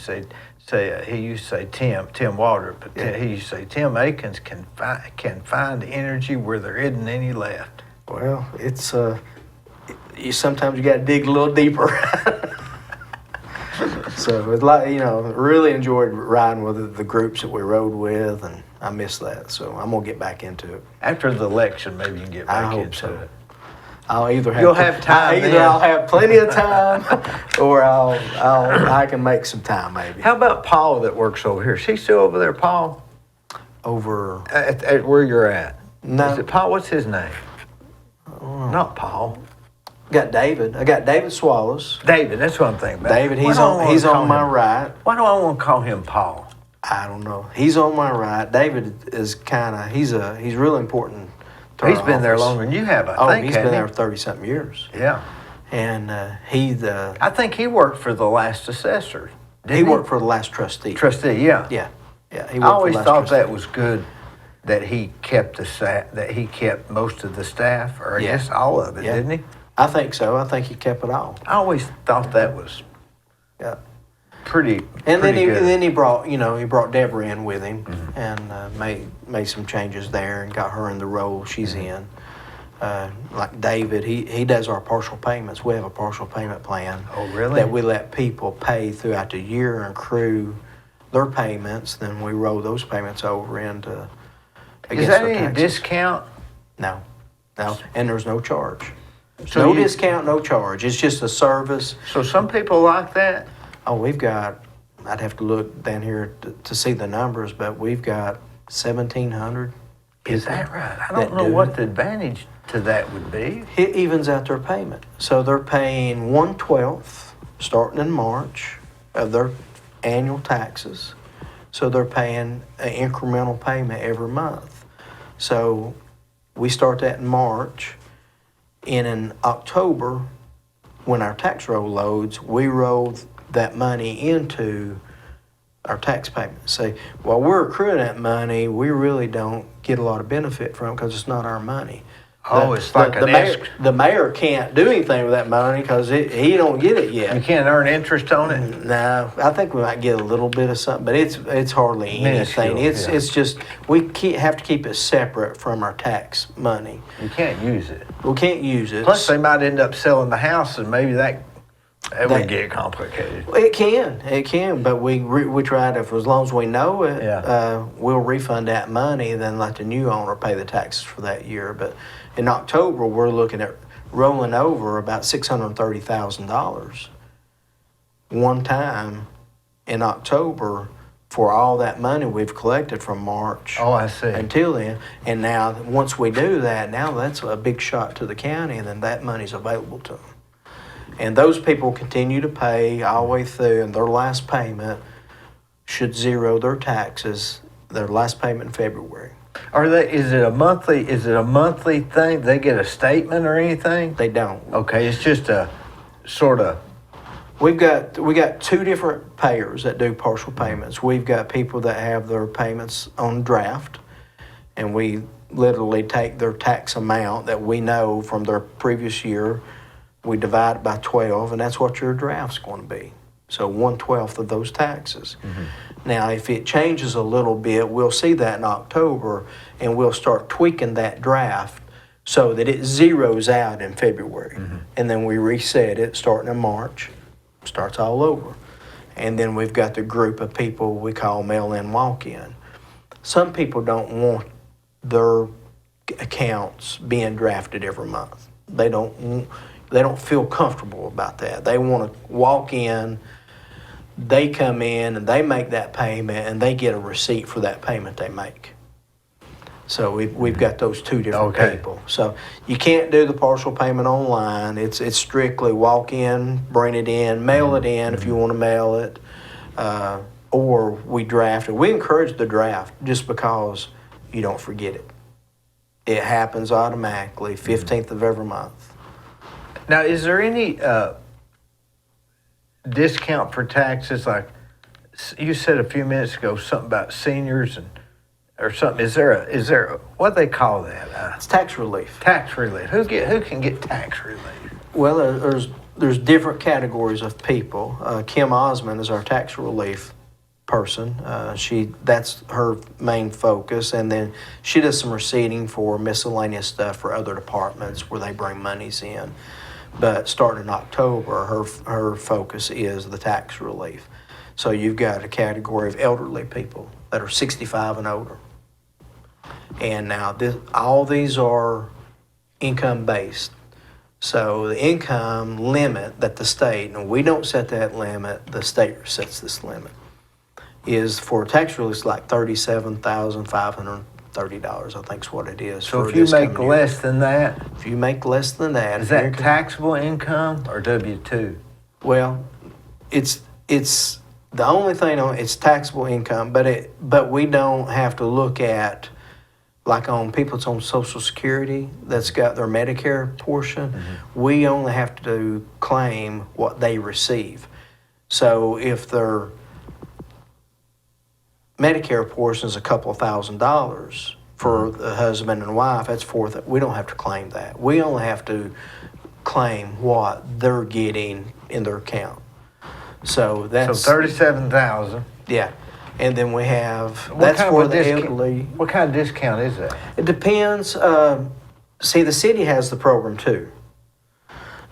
say Tim Waldrop, but Yeah. he used to say Tim Akins can find energy where there isn't any left. Well, it's sometimes you got to dig a little deeper. So it's like, really enjoyed riding with the groups that we rode with, and I miss that. So I'm gonna get back into it. After the election, maybe you can get back I hope into so. it. I'll either have You'll have time Either then. I'll have plenty of time, or I can make some time maybe. How about Paul that works over here? Is he still over there, Paul? Over At where you're at? No. Is it Paul? What's his name? Not Paul. got David. I got David Swallows. David, that's what I'm thinking about. David, Why he's do I wanna on call my him- right. Why do I want to call him Paul? I don't know. He's on my right. David is he's really important to He's our been there office. longer than you have, I Oh, think. he's hasn't been he? there 30-something years. Yeah. And I think he worked for the last assessor. Didn't he worked for the last trustee. Trustee, yeah. Yeah. He I worked for always the last thought trustee. that was good that he kept most of the staff, or I Yeah. guess all of it, Yeah. didn't he? I think so. I think he kept it all. I always thought that was Yeah. pretty And pretty good. then he brought Deborah in with him, and made some changes there and got her in the role she's in. Like David, he does our partial payments. We have a partial payment plan. Oh, really? That we let people pay throughout the year and accrue their payments. Then we roll those payments over into Is against that their any taxes. discount? No, and there's no charge. So No you- discount, no charge. It's just a service. So some people like that. Oh, we've got, I'd have to look down here to see the numbers, but we've got 1,700. Is people that right? I that don't know do what it. the advantage to that would be. It evens out their payment. So they're paying 1/12 starting in March of their annual taxes. So they're paying an incremental payment every month. So we start that in March. And in October, when our tax roll loads, we roll that money into our tax payment. Say, while we're accruing that money, we really don't get a lot of benefit from it because it's not our money. Oh, it's like an escrow. The mayor can't do anything with that money because he don't get it You yet. can't earn interest on it. No, I think we might get a little bit of something, but it's hardly Minuscule, anything. yeah. It's just we have to keep it separate from our tax money. You can't use it. We can't use it. Plus, they might end up selling the house, and maybe that would That- get complicated. It can, but we try to, as long as we know it, Yeah. we'll refund that money, then let the new owner pay the taxes for that year. But in October, we're looking at rolling over about $630,000 one time in October for all that money we've collected from March Oh, I see. until then. And now, once we do that, now that's a big shot to the county, and then that money's available to them. And those people continue to pay all the way through, and their last payment should zero their taxes, their last payment in February. Is it a monthly thing? They get a statement or anything? They don't. Okay, it's just a sort of, We got two different payers that do partial payments. We've got people that have their payments on draft, and we literally take their tax amount that we know from their previous year, we divide it by 12, and that's what your draft's going to be. So 1/12 of those taxes. Now, if it changes a little bit, we'll see that in October, and we'll start tweaking that draft so that it zeroes out in February. And then we reset it starting in March, starts all over. And then we've got the group of people we call mail-in walk-in. Some people don't want their accounts being drafted every month. They don't feel comfortable about that. They want to walk in, they come in and they make that payment, and they get a receipt for that payment they make. So we've got those two different people. So you can't do the partial payment online. It's strictly walk in, bring it in, mail it in if you want to mail it, or we draft it. We encourage the draft just because you don't forget it. It happens automatically, 15th of every month. now, is there any discount for taxes? Like you said a few minutes ago, something about seniors or something. Is there what they call that? It's tax relief. Tax relief. Who can get tax relief? Well, there's different categories of people. Kim Osmond is our tax relief person. That's her main focus, and then she does some receipting for miscellaneous stuff for other departments where they bring monies in. But starting in October, her focus is the tax relief. So you've got a category of elderly people that are 65 and older. And now all these are income based. So the income limit that the state, and we don't set that limit, the state sets this limit, is for tax relief like $37,530, I think is what it is. So if you make less than that, if you make less than that, is that taxable income or W-2? Well, it's the only thing it's taxable income, but we don't have to look at, like on people that's on Social Security that's got their Medicare portion, we only have to claim what they receive. So if their Medicare portion is a couple of $1,000s for the husband and wife, that's we don't have to claim that. We only have to claim what they're getting in their account. So that's So $37,000. yeah. And then we have, What that's kind for of a the discount? elderly. What kind of discount is that? It depends. See, the city has the program too.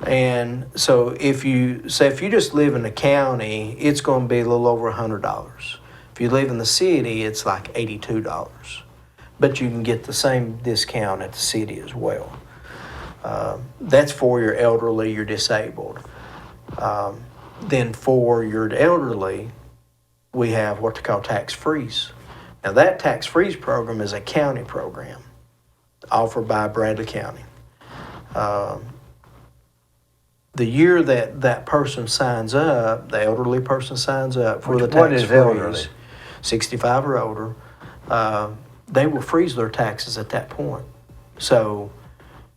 And so if you just live in the county, it's going to be a little over $100. If you live in the city, it's like $82. But you can get the same discount at the city as well. That's for your elderly, your disabled. Then for your elderly, we have what they call tax freeze. Now that tax freeze program is a county program offered by Bradley County. The year that person signs up, the elderly person signs up for the tax What is freeze, elderly? 65 or older, they will freeze their taxes at that point. So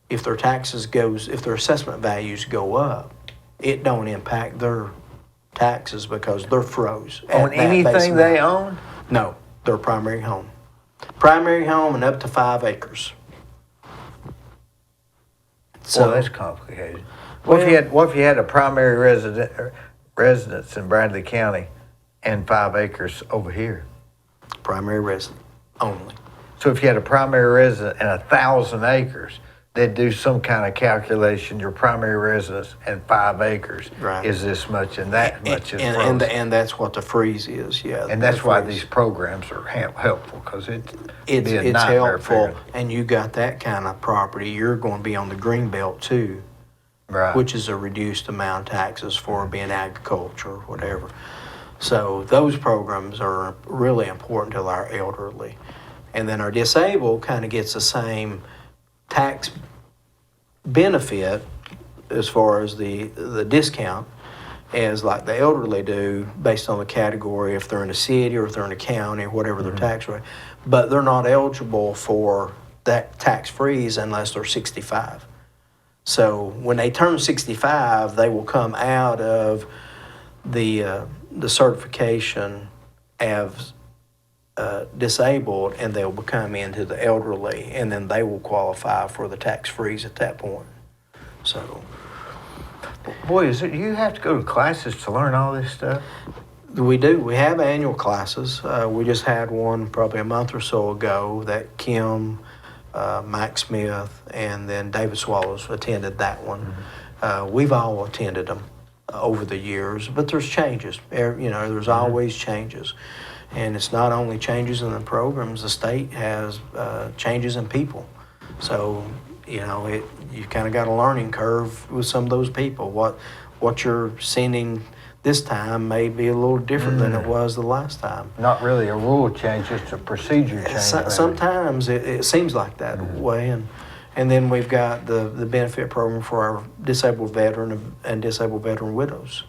if their assessment values go up, it don't impact their taxes because they're froze. On anything they own? No, their primary home. Primary home and up to 5 acres. So that's complicated. What if you had a primary residence in Bradley County and 5 acres over here? Primary resident only. So if you had a primary residence and 1,000 acres, they'd do some kind of calculation. Your primary residence and 5 acres Right. is this much and that much is And frozen. that's what the freeze is, yeah. And that's the why freeze. these programs are helpful, because it's It's be a nightmare helpful, figuring. and you got that kind of property, you're going to be on the green belt too, Right. which is a reduced amount of taxes for being agriculture or whatever. So those programs are really important to our elderly. And then our disabled kind of gets the same tax benefit as far as the discount as like the elderly do based on the category, if they're in a city or if they're in a county or whatever their tax rate. But they're not eligible for that tax freeze unless they're 65. So when they turn 65, they will come out of the certification as disabled, and they'll become into the elderly, and then they will qualify for the tax freeze at that point. So Boy, you have to go to classes to learn all this stuff? we do. We have annual classes. We just had one probably a month or so ago that Kim, Mike Smith, and then David Swallows attended that one. We've all attended them over the years, but there's changes. There's always changes. And it's not only changes in the programs, the state has changes in people. So, you kind of got a learning curve with some of those people. What you're sending this time may be a little different than it was the last time. Not really a rule change, just a procedure change. Sometimes it seems like that way. And then we've got the benefit program for our disabled veteran and disabled veteran widows.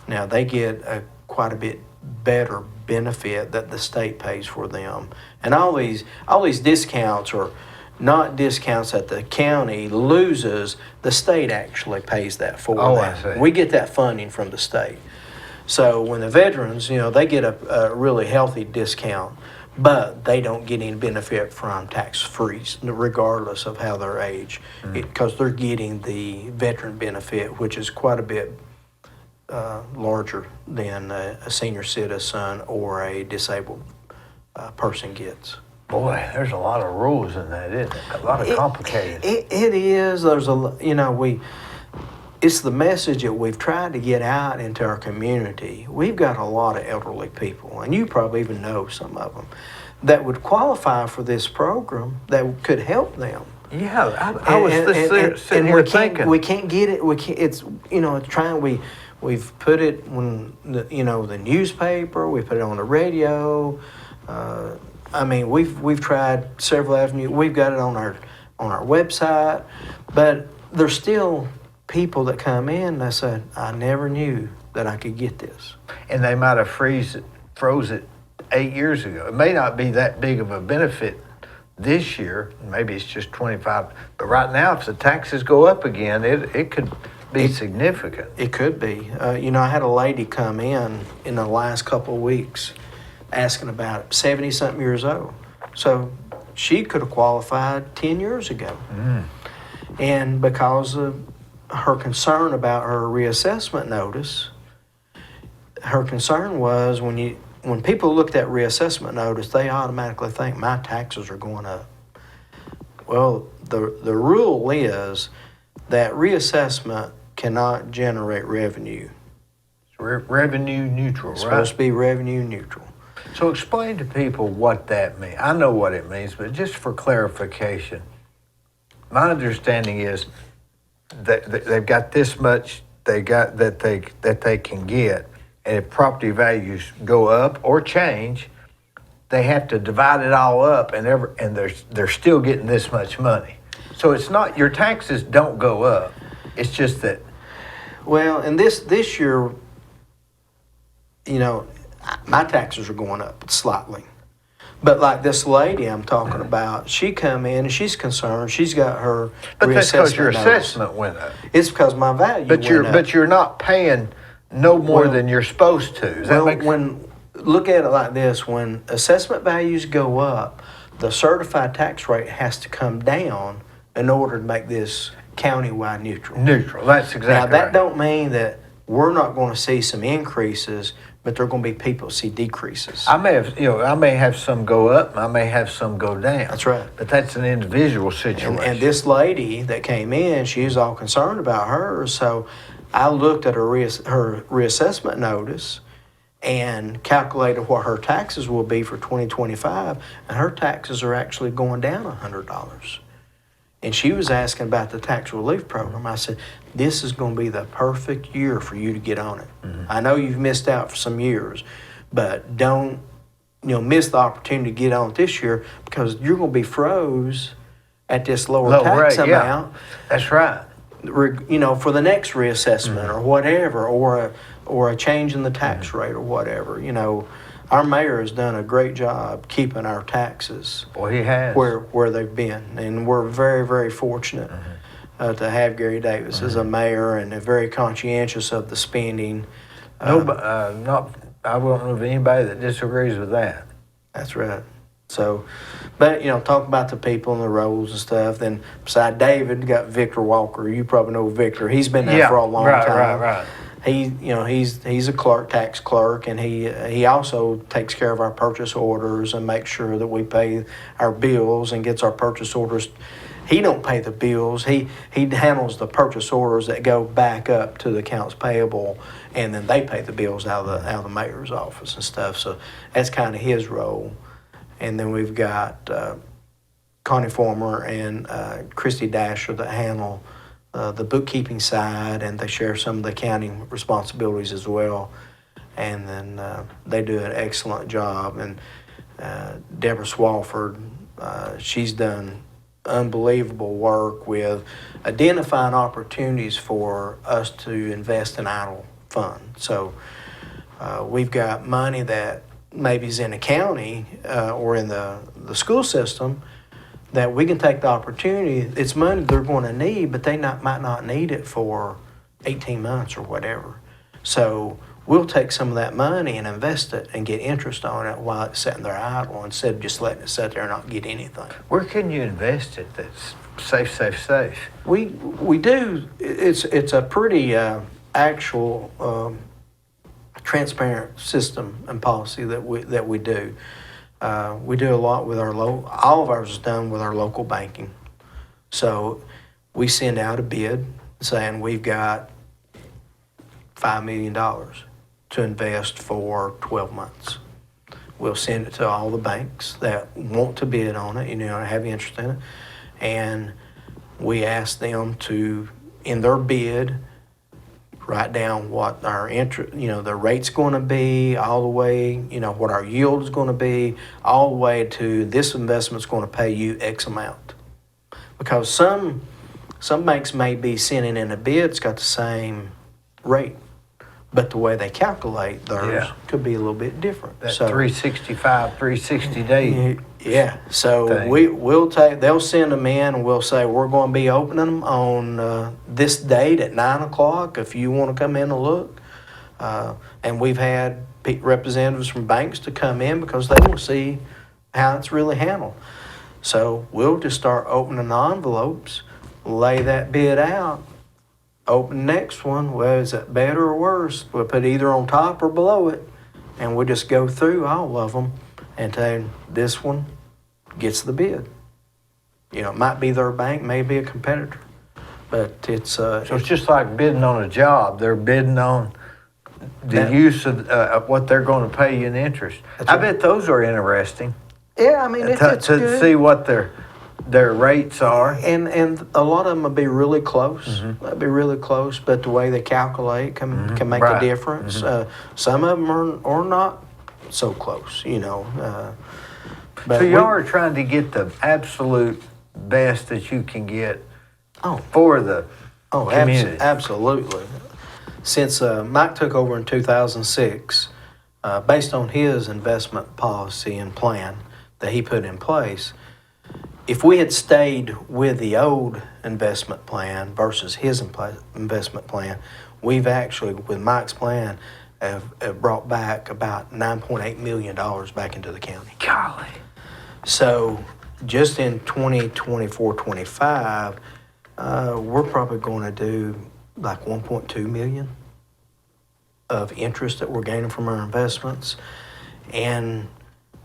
Now, they get quite a bit better benefit that the state pays for them. And all these discounts are not discounts that the county loses, the state actually pays that for them. I see. We get that funding from the state. So when the veterans, they get a really healthy discount, but they don't get any benefit from tax freeze, regardless of how their age, because they're getting the veteran benefit, which is quite a bit larger than a senior citizen or a disabled person gets. Boy, there's a lot of rules in that, isn't it? A lot of complicated. It is. There's it's the message that we've tried to get out into our community. We've got a lot of elderly people, and you probably even know some of them, that would qualify for this program that could help them. Yeah, I was sitting here thinking. We can't get it. We can't. It's it's trying. We've put it on the newspaper. We put it on the radio. We've tried several avenues. We've got it on our website, but there's still people that come in that say, I never knew that I could get this. And they might have froze it 8 years ago. It may not be that big of a benefit this year. Maybe it's just 25. But right now, if the taxes go up again, it could be significant. It could be. I had a lady come in the last couple of weeks asking about it, 70-something years old. So she could have qualified 10 years ago. And because of her concern about her reassessment notice, her concern was when people look at that reassessment notice, they automatically think my taxes are going up. Well, the rule is that reassessment cannot generate revenue. Revenue neutral, It's right? supposed to be revenue neutral. So explain to people what that means. I know what it means, but just for clarification, my understanding is that they've got this much that they can get, and if property values go up or change, they have to divide it all up, and they're still getting this much money. So it's not your taxes don't go up. It's just that. Well, and this year, my taxes are going up slightly. But like this lady I'm talking about, she come in and she's concerned. She's got her But that's because your notice. assessment went up. It's because my value But went up. you're not paying no more than you're supposed to. Does that make sense? Look at it like this: when assessment values go up, the certified tax rate has to come down in order to make this countywide neutral. Neutral. That's exactly Now that right. don't mean that we're not going to see some increases, but there are going to be people that see decreases. I may have some go up, I may have some go down. That's right. But that's an individual situation. And this lady that came in, she was all concerned about hers. So I looked at her reassessment notice and calculated what her taxes will be for 2025, and her taxes are actually going down $100. And she was asking about the tax relief program. I said, this is going to be the perfect year for you to get on it. I know you've missed out for some years, but don't miss the opportunity to get on it this year, because you're going to be froze at this lower Low tax rate, yeah. amount. That's right. For the next reassessment or whatever, or a change in the tax rate or whatever. Our mayor has done a great job keeping our taxes Well, he has. where they've been, and we're very, very fortunate to have Gary Davis as a mayor, and very conscientious of the spending. I don't know of anybody that disagrees with that. That's right. So, but talk about the people and the roles and stuff. Then beside David, got Victor Walker. You probably know Victor. He's been there for a long time. Right. He's a clerk, tax clerk, and he also takes care of our purchase orders and makes sure that we pay our bills and gets our purchase orders. He don't pay the bills. He handles the purchase orders that go back up to the accounts payable, and then they pay the bills out of the mayor's office and stuff. So that's kind of his role. And then we've got Connie Former and Christy Dasher that handle the bookkeeping side, and they share some of the accounting responsibilities as well. And then they do an excellent job. And Deborah Swalford, she's done unbelievable work with identifying opportunities for us to invest in idle funds. So we've got money that maybe is in the county or in the school system that we can take the opportunity. It's money they're going to need, but they might not need it for 18 months or whatever. So we'll take some of that money and invest it and get interest on it while it's sitting there idle, instead of just letting it sit there and not get anything. Where can you invest it that's safe? We do. It's a pretty actual transparent system and policy that we do. We do a lot with our all of ours is done with our local banking. So we send out a bid saying we've got $5 million to invest for 12 months. We'll send it to all the banks that want to bid on it, have interest in it. And we ask them to, in their bid, write down what our interest, the rate's going to be, all the way, what our yield is going to be, all the way to this investment's going to pay you X amount. Because some banks may be sending in a bid that's got the same rate, but the way they calculate theirs could be a little bit different. That 365, 360 days. Yeah, so thing. they'll send them in, and we'll say, we're going to be opening them on this date at 9 o'clock if you want to come in and look. And we've had representatives from banks to come in because they want to see how it's really handled. So we'll just start opening the envelopes, lay that bid out, open the next one. Well, is it better or worse? We'll put either on top or below it, and we'll just go through all of them and tell this one gets the bid. It might be their bank, maybe a competitor, but it's So it's just like bidding on a job. They're bidding on the use of what they're going to pay you in interest. I bet those are interesting. Yeah, I mean, it's to good. see what their rates are. And a lot of them will be really close. They'll be really close, but the way they calculate can make a difference. Some of them are not so close, But So you are trying to get the absolute best that you can get for the community. Absolutely. Since Mike took over in 2006, based on his investment policy and plan that he put in place, if we had stayed with the old investment plan versus his investment plan, we've actually, with Mike's plan, have brought back about $9.8 million back into the county. Golly. So just in 2024-25, we're probably going to do like 1.2 million of interest that we're gaining from our investments. And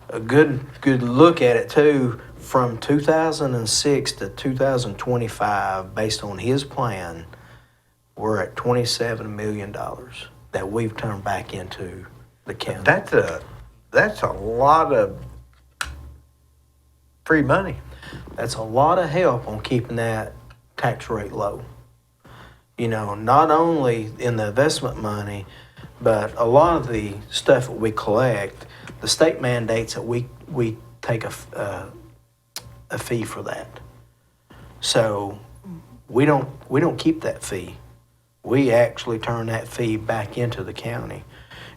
a good look at it too, from 2006 to 2025, based on his plan, we're at $27 million that we've turned back into the county. That's a lot of free money. That's a lot of help on keeping that tax rate low. You know, not only in the investment money, but a lot of the stuff that we collect, the state mandates that we take a fee for that. So we don't keep that fee. We actually turn that fee back into the county.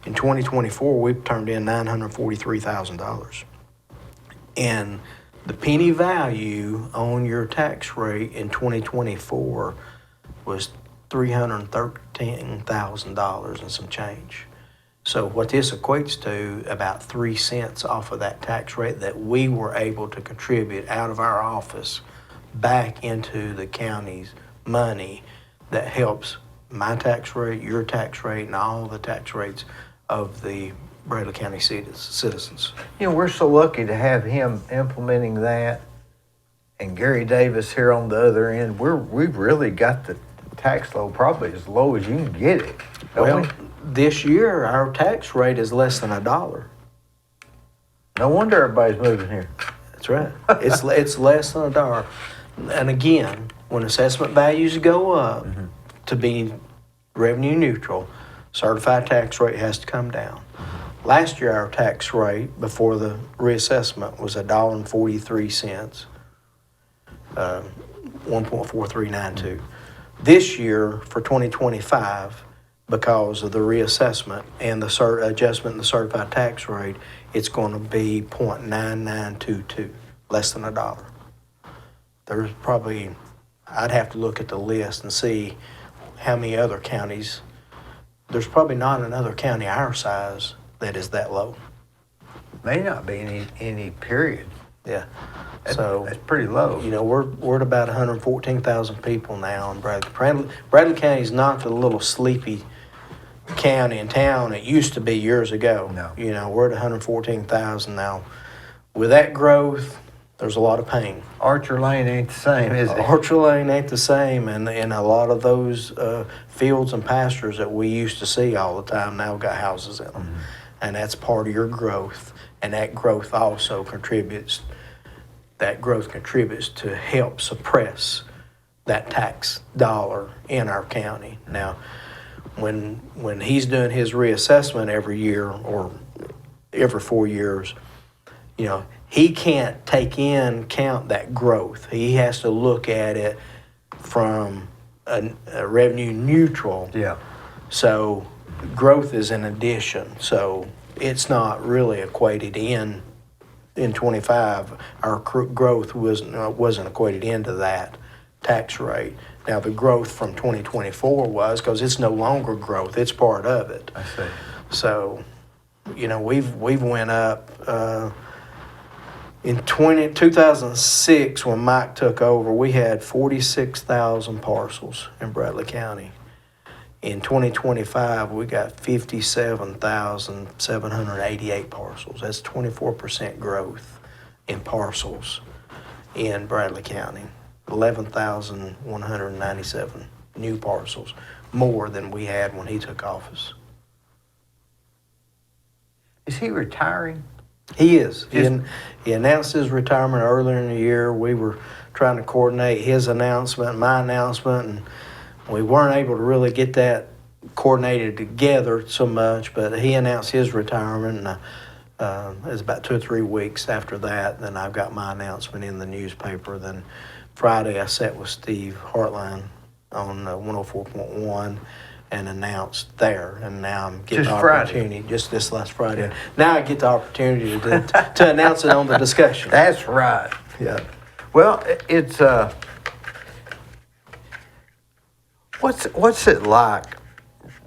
In 2024, we've turned in $943,000. And the penny value on your tax rate in 2024 was $313,000 and some change. So what this equates to, about 3 cents off of that tax rate that we were able to contribute out of our office back into the county's money that helps my tax rate, your tax rate, and all the tax rates of the Bradley County citizens. You know, we're so lucky to have him implementing that, and Gary Davis here on the other end. We've really got the tax low probably as low as you can get it. Well, this year our tax rate is less than $1. No wonder everybody's moving here. That's right. It's less than $1. And again, when assessment values go up to be revenue neutral, certified tax rate has to come down. Last year, our tax rate before the reassessment was $1.43, 1.4392. This year, for 2025, because of the reassessment and the adjustment in the certified tax rate, it's going to be 0.9922, less than $1. There's probably, I'd have to look at the list and see how many other counties. There's probably not another county our size that is that low. May not be any period. Yeah. So that's pretty low. You know, we're at about 114,000 people now in Bradley. Bradley County is not the little sleepy county and town it used to be years ago. No. You know, we're at 114,000 now. With that growth, there's a lot of pain. Archer Lane ain't the same, is it? Archer Lane ain't the same, and a lot of those fields and pastures that we used to see all the time now got houses in them. And that's part of your growth, and that growth also contributes. That growth contributes to help suppress that tax dollar in our county. Now, when he's doing his reassessment every year or every 4 years, you know, he can't count that growth. He has to look at it from a revenue neutral. Yeah. So growth is an addition. So it's not really equated in 25. Our growth wasn't equated into that tax rate. Now the growth from 2024 was, because it's no longer growth, it's part of it. I see. So, you know, we've went up in 2006 when Mike took over. We had 46,000 parcels in Bradley County. In 2025, we got 57,788 parcels. That's 24% growth in parcels in Bradley County. 11,197 new parcels, more than we had when he took office. Is he retiring? He is. He announced his retirement earlier in the year. We were trying to coordinate his announcement, my announcement, and we weren't able to really get that coordinated together so much, but he announced his retirement, and it was about 2 or 3 weeks after that. Then I've got my announcement in the newspaper. Then Friday I sat with Steve Hartline on 104.1 and announced there, and now I'm getting the opportunity, just this last Friday. Yeah. Now I get the opportunity to announce it on the discussion. That's right. Yeah. Well, it's what's it like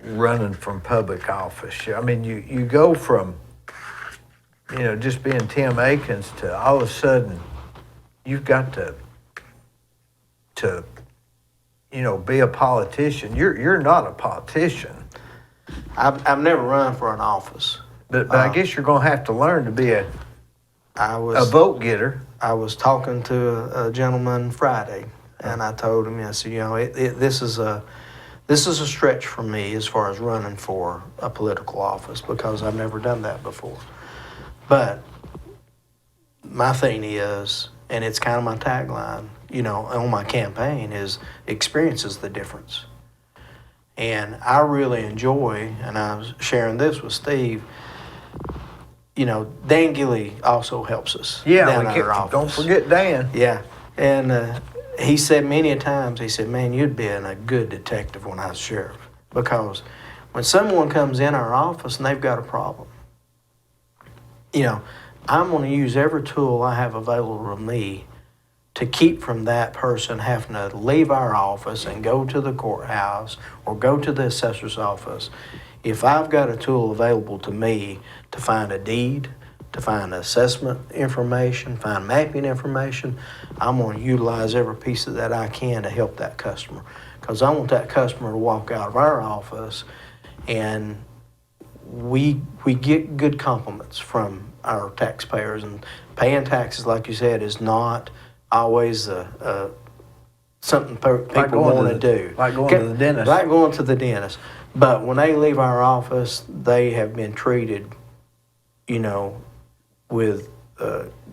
running from public office? I mean, you go from, you know, just being Tim Akins to all of a sudden you've got to you know, be a politician. You're not a politician. I've never run for an office. But I guess you're going to have to learn to be a vote getter. I was talking to a gentleman Friday, and I told him, I said, you know, this is a stretch for me as far as running for a political office, because I've never done that before. But my thing is, and it's kind of my tagline, on my campaign is experience is the difference. And I really enjoy, and I was sharing this with Steve, Dan Gilly also helps us down at our office. Don't forget Dan. Yeah. And he said many a times, he said, man, you'd be a good detective when I was sheriff. Because when someone comes in our office and they've got a problem, I'm going to use every tool I have available to me to keep from that person having to leave our office and go to the courthouse or go to the assessor's office. If I've got a tool available to me to find a deed, to find assessment information, find mapping information, I'm going to utilize every piece of that I can to help that customer. Because I want that customer to walk out of our office and we get good compliments from our taxpayers. And paying taxes, like you said, is not always something people want to do. Like going to the dentist. Like going to the dentist. But when they leave our office, they have been treated, with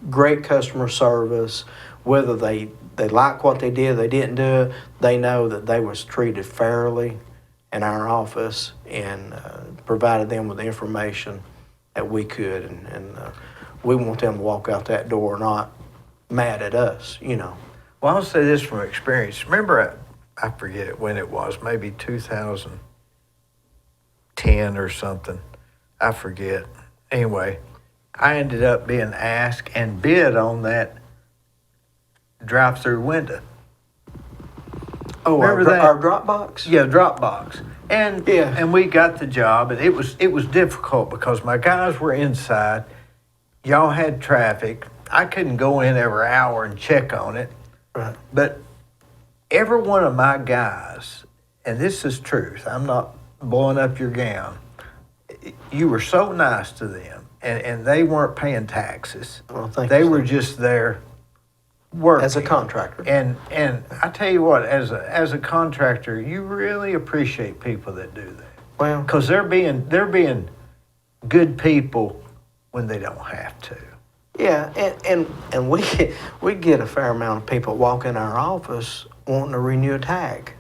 great customer service. Whether they like what they did, they didn't do it, they know that they was treated fairly in our office and provided them with the information that we could. And we want them to walk out that door not mad at us, Well, I'll say this from experience. Remember, I forget when it was, maybe 2010 or something. I forget. Anyway, I ended up being asked and bid on that drive-through window. Oh, remember that? Our Dropbox? Yeah, Dropbox. And yeah. And we got the job, and it was difficult because my guys were inside. Y'all had traffic. I couldn't go in every hour and check on it. Right. But every one of my guys, and this is truth, I'm not blowing up your gown, you were so nice to them, and they weren't paying taxes. Well, thank they you, were sir. just there working. As a contractor. And I tell you what, as a contractor, you really appreciate people that do that. Well, Because they're being good people when they don't have to. yeah, and we get a fair amount of people walk in our office wanting to renew a tag.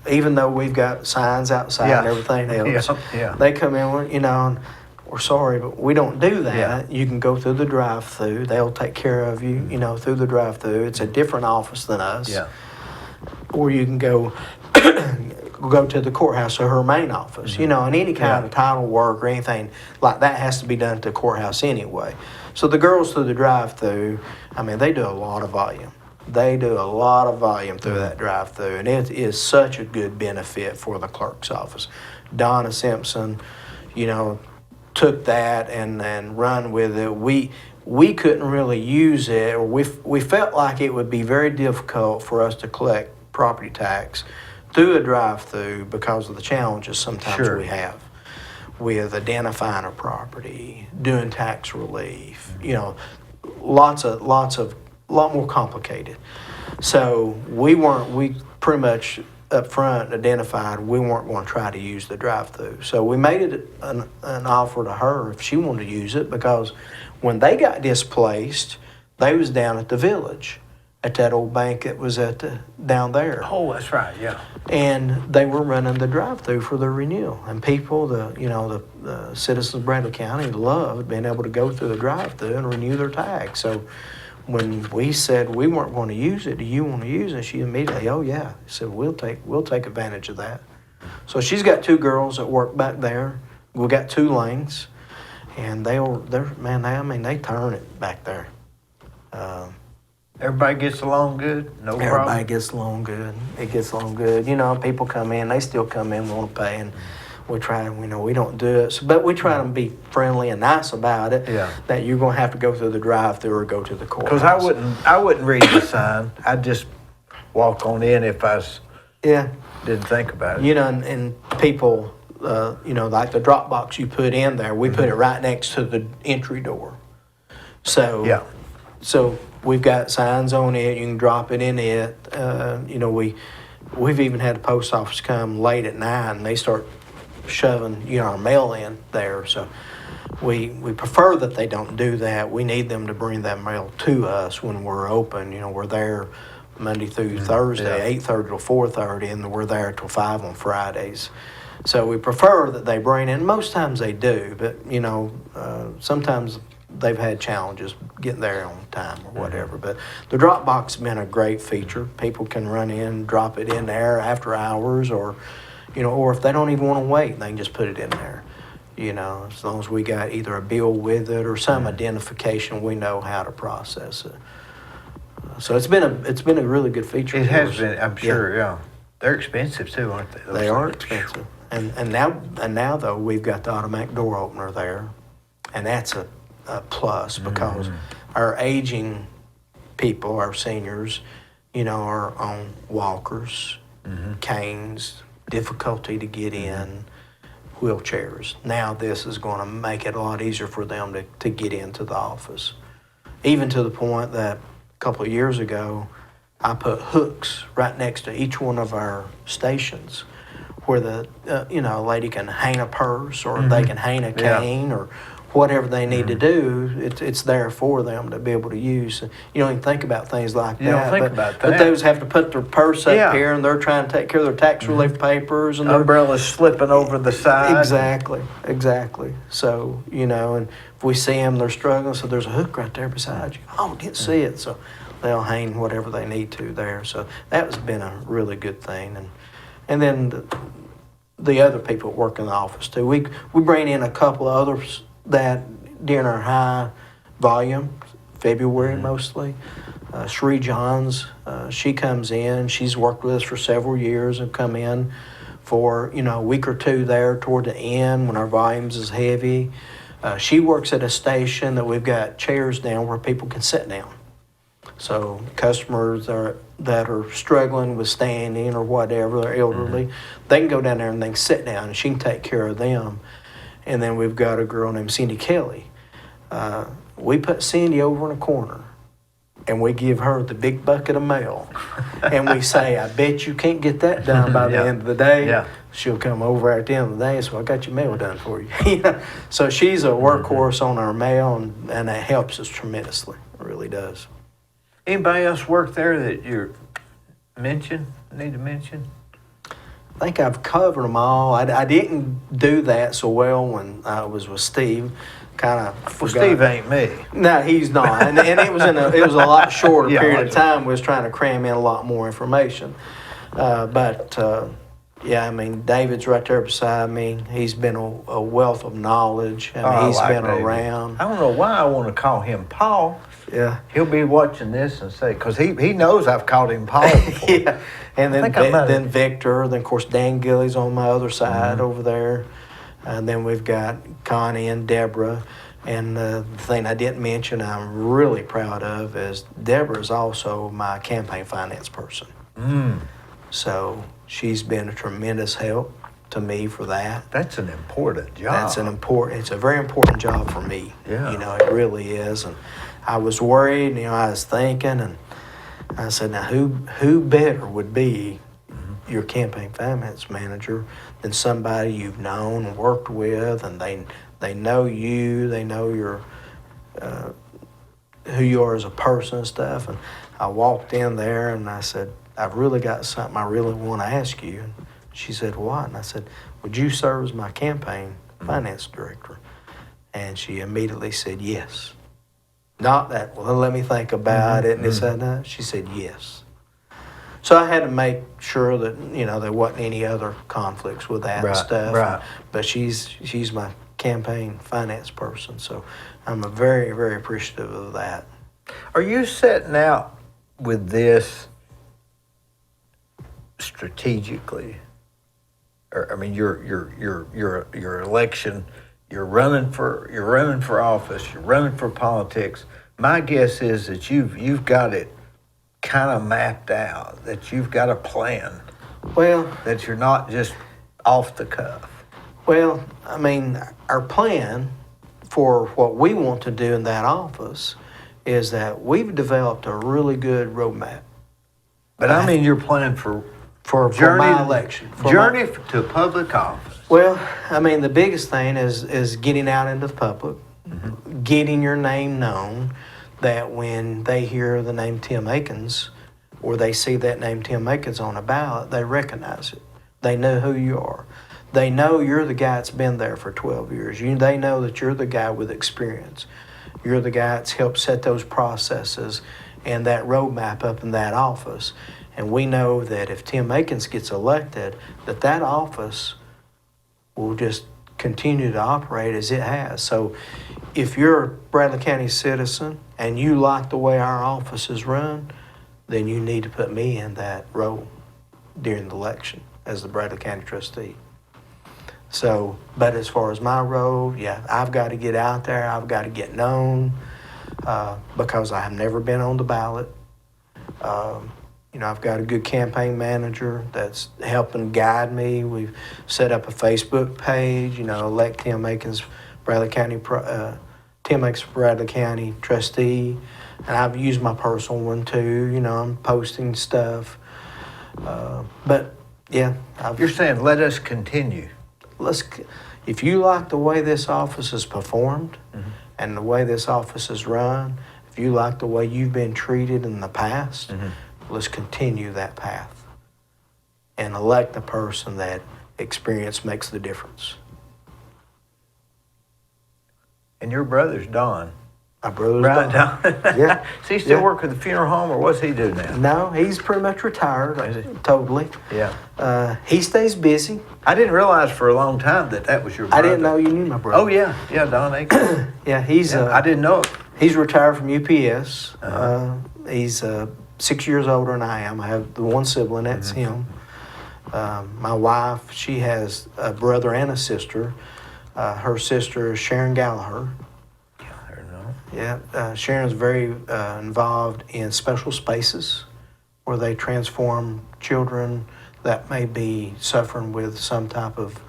Even though we've got signs outside and everything else, Yeah. they come in, and we're sorry, but we don't do that. Yeah. You can go through the drive-through. They'll take care of you, through the drive-through. It's a different office than us. Yeah. Or you can go to the courthouse or her main office, and any kind of title work or anything like that has to be done at the courthouse anyway. So the girls through the drive-through, they do a lot of volume. They do a lot of volume through that drive-through, and it is such a good benefit for the clerk's office. Donna Simpson, took that and run with it. We couldn't really use it, or we felt like it would be very difficult for us to collect property tax through a drive-through because of the challenges sometimes we have with identifying a property, doing tax relief, lot more complicated. So we pretty much up front identified we weren't going to try to use the drive-through. So we made it an offer to her if she wanted to use it, because when they got displaced, they was down at the village at that old bank that was down there. Oh, that's right, yeah. And they were running the drive-through for their renewal. And people, the citizens of Bradley County loved being able to go through the drive-through and renew their tag. So when we said we weren't going to use it, do you want to use it? She immediately, oh yeah, said we'll take advantage of that. So she's got 2 girls that work back there. We got 2 lanes, and they turn it back there. Everybody gets along good? No problem? Everybody gets along good. It gets along good. People come in, they still come in, want to pay, and we try, we don't do it. But we try to be friendly and nice about it. Yeah. That you're going to have to go through the drive-through or go to the courthouse. Because I wouldn't read the sign. I'd just walk on in if I didn't think about it. And people, like the Dropbox you put in there, we put it right next to the entry door. So, So we've got signs on it. You can drop it in it. We've even had the post office come late at night and they start shoving our mail in there. So we prefer that they don't do that. We need them to bring that mail to us when we're open. We're there Monday through Thursday, 8:30 to 4:30, and we're there till 5 on Fridays. So we prefer that they bring in. Most times they do, but sometimes they've had challenges getting there on time or whatever. But the drop box has been a great feature. People can run in, drop it in there after hours, or if they don't even want to wait, they can just put it in there. As long as we got either a bill with it or some identification, we know how to process it. So it's been a really good feature. It for has us. been, I'm sure, yeah. They're expensive too, aren't they? They are expensive. And now though, we've got the automatic door opener there, and that's a plus because our aging people, our seniors, are on walkers, canes, difficulty to get in, wheelchairs. Now this is going to make it a lot easier for them to get into the office. Even to the point that a couple of years ago, I put hooks right next to each one of our stations where the a lady can hang a purse or they can hang a cane or whatever they need to do. It's there for them to be able to use. You don't even think about things like that. You don't think about that. But those have to put their purse up Yeah. here and they're trying to take care of their tax relief papers and their Umbrellas slipping over the side. Exactly. So, and if we see them, they're struggling, so there's a hook right there beside you. Oh, didn't see it. So they'll hang whatever they need to there. So that has been a really good thing. And then the other people that work in the office too. We bring in a couple of others that during our high volume, February mostly. Sheree Johns, she comes in. She's worked with us for several years and come in for a week or two there toward the end when our volumes is heavy. She works at a station that we've got chairs down where people can sit down. So customers that are struggling with standing or whatever, they're elderly, they can go down there and they can sit down and she can take care of them. And then we've got a girl named Cindy Kelly. We put Cindy over in a corner and we give her the big bucket of mail. And we say, I bet you can't get that done by the end of the day. Yeah. She'll come over at the end of the day, so I got your mail done for you. So she's a workhorse on our mail, and that helps us tremendously. It really does. Anybody else work there that you need to mention? I think I've covered them all. I didn't do that so well when I was with Steve. Kind of. Well, Steve ain't me. No, he's not, and it was it was a lot shorter Yeah, period of time. We was trying to cram in a lot more information, yeah, I mean, David's right there beside me. He's been a wealth of knowledge. He's been David. around. I don't know why I want to call him Paul. Yeah. He'll be watching this and say, because he knows I've called him Paul before. Yeah. And then, I think I might then have- Victor, then of course Dan Gillies on my other side over there. And then we've got Connie and Deborah. And the thing I didn't mention I'm really proud of is Deborah is also my campaign finance person. So she's been a tremendous help to me for that. That's an important job. It's a very important job for me. Yeah. It really is. And I was worried, I was thinking, and I said, now who better would be your campaign finance manager than somebody you've known and worked with, and they know you, they know your who you are as a person and stuff. And I walked in there and I said, I've really got something I really want to ask you. And she said, what? And I said, would you serve as my campaign finance director? And she immediately said, yes. Not that, well, let me think about it. And this, that, and that. She said, yes. So I had to make sure that, there wasn't any other conflicts with that and stuff. Right. But she's my campaign finance person. So I'm very, very appreciative of that. Are you setting out with this strategically? Or, I mean, your election, you're running for office, you're running for politics. My guess is that you've got it kind of mapped out, that you've got a plan, Well, that you're not just off the cuff. Well, I mean, our plan for what we want to do in that office is that we've developed a really good roadmap. But I mean your plan for for my election. Journey to public office. Well, I mean, the biggest thing is getting out into the public, getting your name known, that when they hear the name Tim Akins, or they see that name Tim Akins on a ballot, they recognize it. They know who you are. They know you're the guy that's been there for 12 years. They know that you're the guy with experience. You're the guy that's helped set those processes and that roadmap up in that office. And we know that if Tim Akins gets elected, that office will just continue to operate as it has. So if you're a Bradley County citizen and you like the way our office is run, then you need to put me in that role during the election as the Bradley County trustee. So, but as far as my role, yeah, I've got to get out there. I've got to get known because I have never been on the ballot. I've got a good campaign manager that's helping guide me. We've set up a Facebook page, elect Tim Akins, Bradley County, Tim Akins, Bradley County trustee. And I've used my personal one too. I'm posting stuff. But yeah. You're saying let us continue. If you like the way this office is performed and the way this office is run, if you like the way you've been treated in the past, let's continue that path and elect the person that experience makes the difference. And your brother's Don. My brother's Right, Don. Don. Yeah. Does he still Yeah. work at the funeral home, or what's he do now? No, he's pretty much retired, Is he? totally. Yeah. He stays busy. I didn't realize for a long time that was your brother. I didn't know you knew my brother. Oh, yeah. Yeah, Don Akins. Yeah, he's I didn't know it. he's retired from UPS. He's 6 years older than I am. I have the one sibling, that's him. My wife, she has a brother and a sister. Her sister is Sharon Gallagher. I don't know. Yeah, Sharon's very involved in special spaces where they transform children that may be suffering with some type of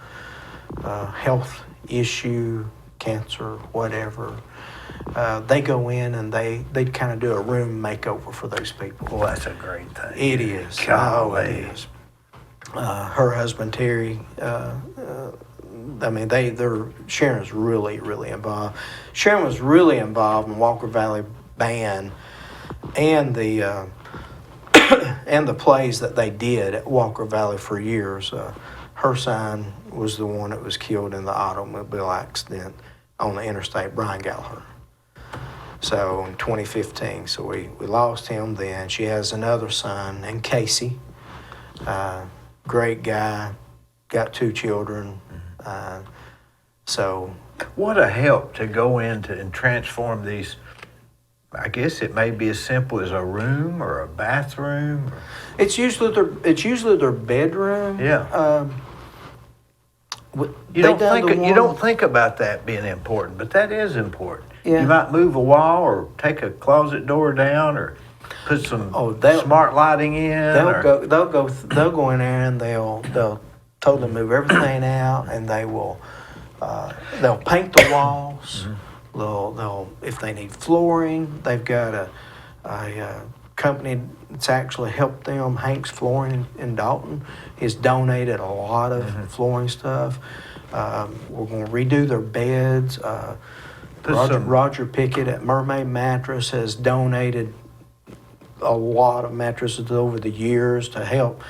health issue, cancer, whatever. They go in and they kind of do a room makeover for those people. Well, that's a great thing. It is. Golly. Oh, it is. Her husband Terry. They're Sharon's really, really involved. Sharon was really involved in Walker Valley Band and the and the plays that they did at Walker Valley for years. Her son was the one that was killed in the automobile accident on the interstate, Brian Gallagher. So in 2015, so we lost him then. She has another son named Casey. Great guy, got 2 children. So What a help to go into and transform these. I guess it may be as simple as a room or a bathroom. it's usually their bedroom. Yeah. You don't think about that being important, but that is important. Yeah. You might move a wall or take a closet door down or put some they'll- smart lighting in. They'll go in there and they'll totally move everything out, and they'll paint the walls. They'll if they need flooring, they've got a company that's actually helped them. Hank's Flooring in Dalton has donated a lot of flooring stuff. We're going to redo their beds. Roger Pickett at Mermaid Mattress has donated a lot of mattresses over the years to help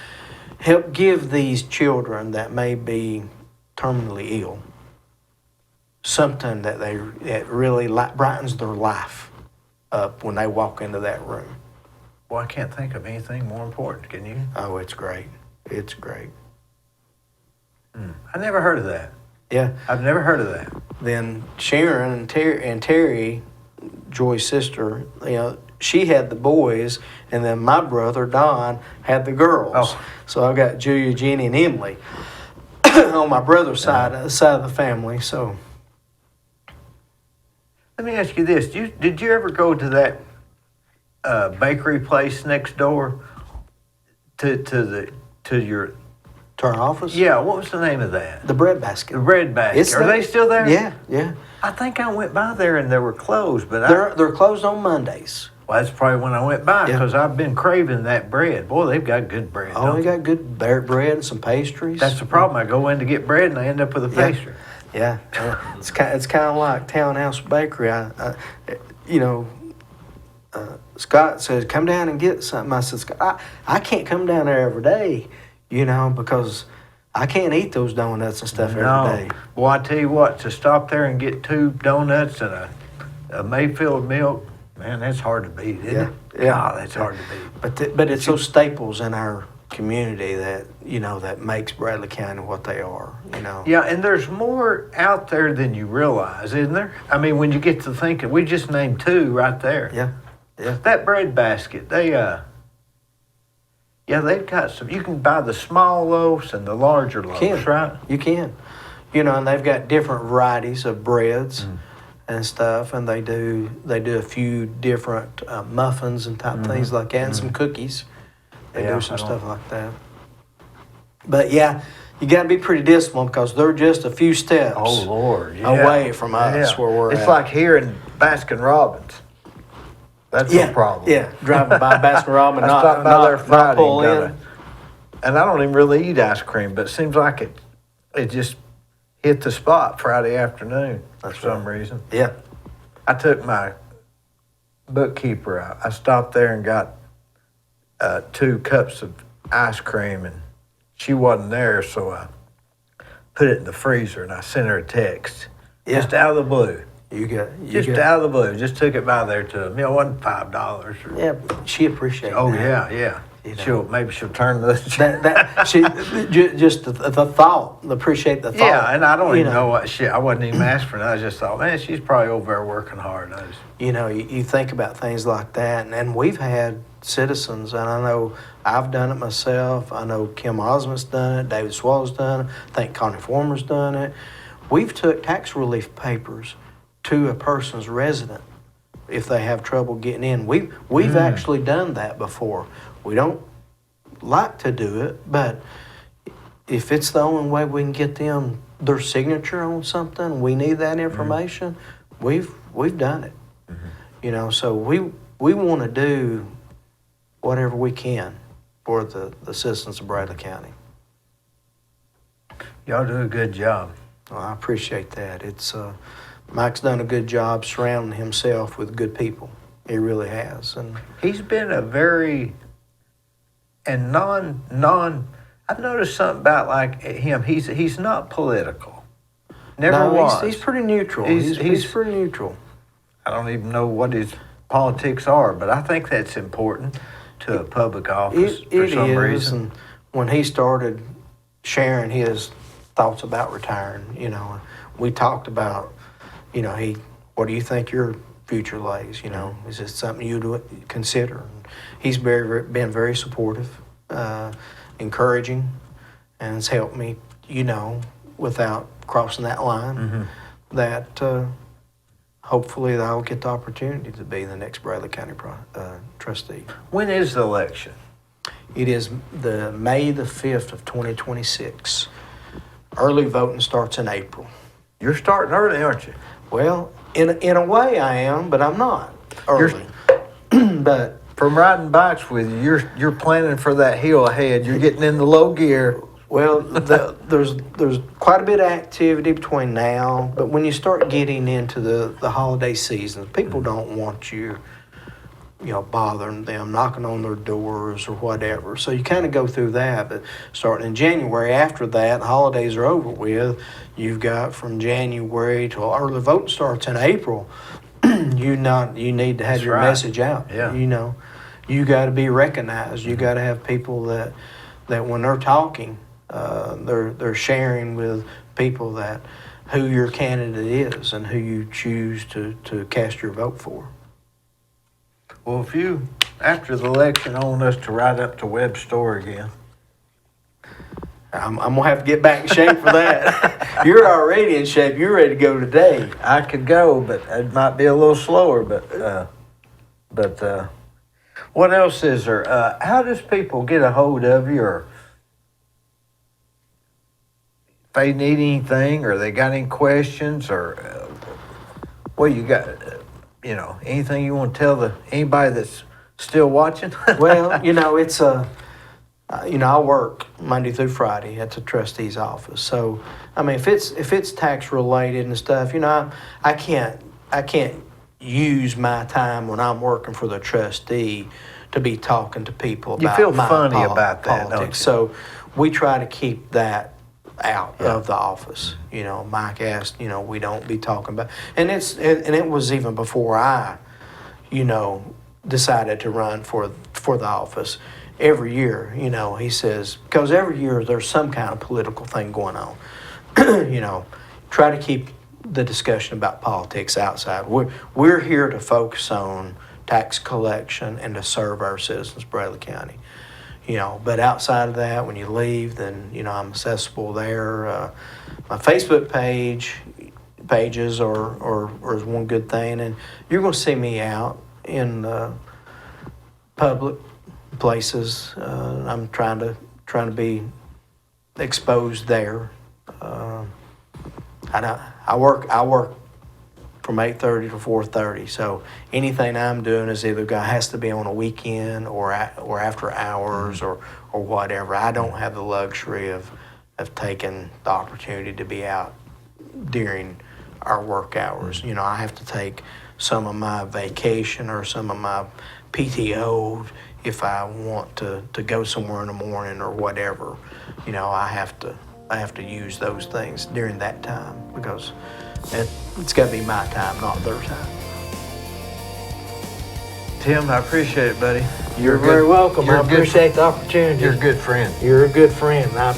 give these children that may be terminally ill something that really brightens their life up when they walk into that room. Well, I can't think of anything more important. Can you? Oh, it's great. It's great. I never heard of that. Yeah. I've never heard of that. Then Sharon and Terry, Joy's sister, she had the boys, and then my brother Don had the girls. Oh. So I've got Julia, Jenny, and Emily on my brother's side of the family. So Let me ask you this: Did you ever go to that bakery place next door to to our office. Yeah, what was the name of that? The Bread Basket. The Bread Basket. It's Are there. they still there? Yeah, yeah. I think I went by there and they were closed, but They're closed on Mondays. Well, that's probably when I went by Yeah. because I've been craving that bread. Boy, they've got good bread. Oh, don't we they? got good bread and some pastries. That's the problem. I go in to get bread and I end up with a Yeah. pastry. Yeah, it's kind of like Townhouse Bakery. You know, Scott says, come down and get something. I said, Scott, I can't come down there every day, you know, because I can't eat those donuts and stuff every day. Well, I tell you what, to stop there and get 2 donuts and a Mayfield milk, man, that's hard to beat, isn't it? Yeah. God, that's hard to beat. But it's those staples in our community that, you know, that makes Bradley County what they are, you know. Yeah, and there's more out there than you realize, isn't there? I mean, when you get to thinking, we just named 2 right there. Yeah, yeah. That bread basket, they've got some. You can buy the small loaves and the larger loaves, right? You can. You know, and they've got different varieties of breads and stuff, and they do a few different muffins and type things like that, and some cookies. They Yeah, do some I don't- stuff like that. But yeah, you got to be pretty disciplined because they're just a few steps Oh Lord, yeah. away from us where we're It's at. like here in Baskin Robbins. That's yeah, no problem. Yeah, driving by Baskin Robbins, I not, stopped by not, there not Friday pull and got in. and I don't even really eat ice cream, but it seems like it just hit the spot Friday afternoon for some reason. Yeah, I took my bookkeeper out. I stopped there and got 2 cups of ice cream, and she wasn't there, so I put it in the freezer and I sent her a text. Yeah. Just out of the blue. you Just out of the blue. Just took it by there to, it wasn't $5. Or, Yeah, she appreciates oh, that. yeah. You know. Maybe she'll turn the. Just the thought, appreciate the thought. Yeah, and I don't you even know what shit. I wasn't even asked for that. I just thought, man, she's probably over there working hard. You know, you think about things like that, and we've had citizens, and I know I've done it myself. I know Kim Osmond's done it, David Swallow's done it, I think Connie Former's done it. We've took tax relief papers to a person's resident if they have trouble getting in. We've actually done that before. We don't like to do it, but if it's the only way we can get them their signature on something, we need that information. We've done it. You know, so we want to do whatever we can for the citizens of Bradley County. Y'all do a good job. Well, I appreciate that. It's Mike's done a good job surrounding himself with good people. He really has, and He's been a very and I've noticed something about like him. He's not political. Never no, was. He's pretty neutral. He's pretty neutral. I don't even know what his politics are, but I think that's important to a public office for some It is, reason. and when he started sharing his thoughts about retiring, you know, we talked about, you know, what do you think your future lays? You know, is this something you'd consider? And he's been very supportive, encouraging, and has helped me, you know, without crossing that line. That hopefully I'll get the opportunity to be the next Bradley County trustee. When is the election? It is the May the 5th of 2026. Early voting starts in April. You're starting early, aren't you? Well, in a way I am, but I'm not early. But From riding bikes with you, you're planning for that hill ahead. You're getting in the low gear. well, there's quite a bit of activity between now. But when you start getting into the holiday season, people don't want you bothering them, knocking on their doors or whatever. So you kind of go through that. But starting in January, after that, holidays are over with. You've got from January till early voting starts in April. You need to have That's your right. message out. Yeah. You know, you got to be recognized. You got to have people that when they're talking, they're sharing with people that who your candidate is and who you choose to cast your vote for. Well, if you, after the election, want us to ride up to Webb's store again. I'm gonna have to get back in shape for that. You're already in shape. You're ready to go today. I could go, but it might be a little slower. But what else is there? How does people get a hold of you, or if they need anything, or they got any questions, or what you got? anything you want to tell anybody that's still watching? Well, it's I work Monday through Friday at the trustee's office. So, I mean, if it's tax related and stuff, I can't use my time when I'm working for the trustee to be talking to people You about feel my funny about that, don't politics. you? So we try to keep that out of the office. Mike asked, we don't be talking about, and it was even before I, decided to run for the office. Every year, he says, because every year there's some kind of political thing going on. Try to keep the discussion about politics outside. We're here to focus on tax collection and to serve our citizens, Bradley County. But outside of that, when you leave, then I'm accessible there. My Facebook pages are is one good thing, and you're going to see me out in public places. I'm trying to be exposed there. I work from 8:30 to 4:30. So anything I'm doing is either has to be on a weekend or after hours or whatever. I don't have the luxury of taking the opportunity to be out during our work hours. I have to take some of my vacation or some of my PTO if I want to go somewhere in the morning or whatever. I have to use those things during that time because it's got to be my time, not their time. Tim, I appreciate it, buddy. You're very welcome. I you're a good- appreciate the opportunity. You're a good friend. You're a good friend. I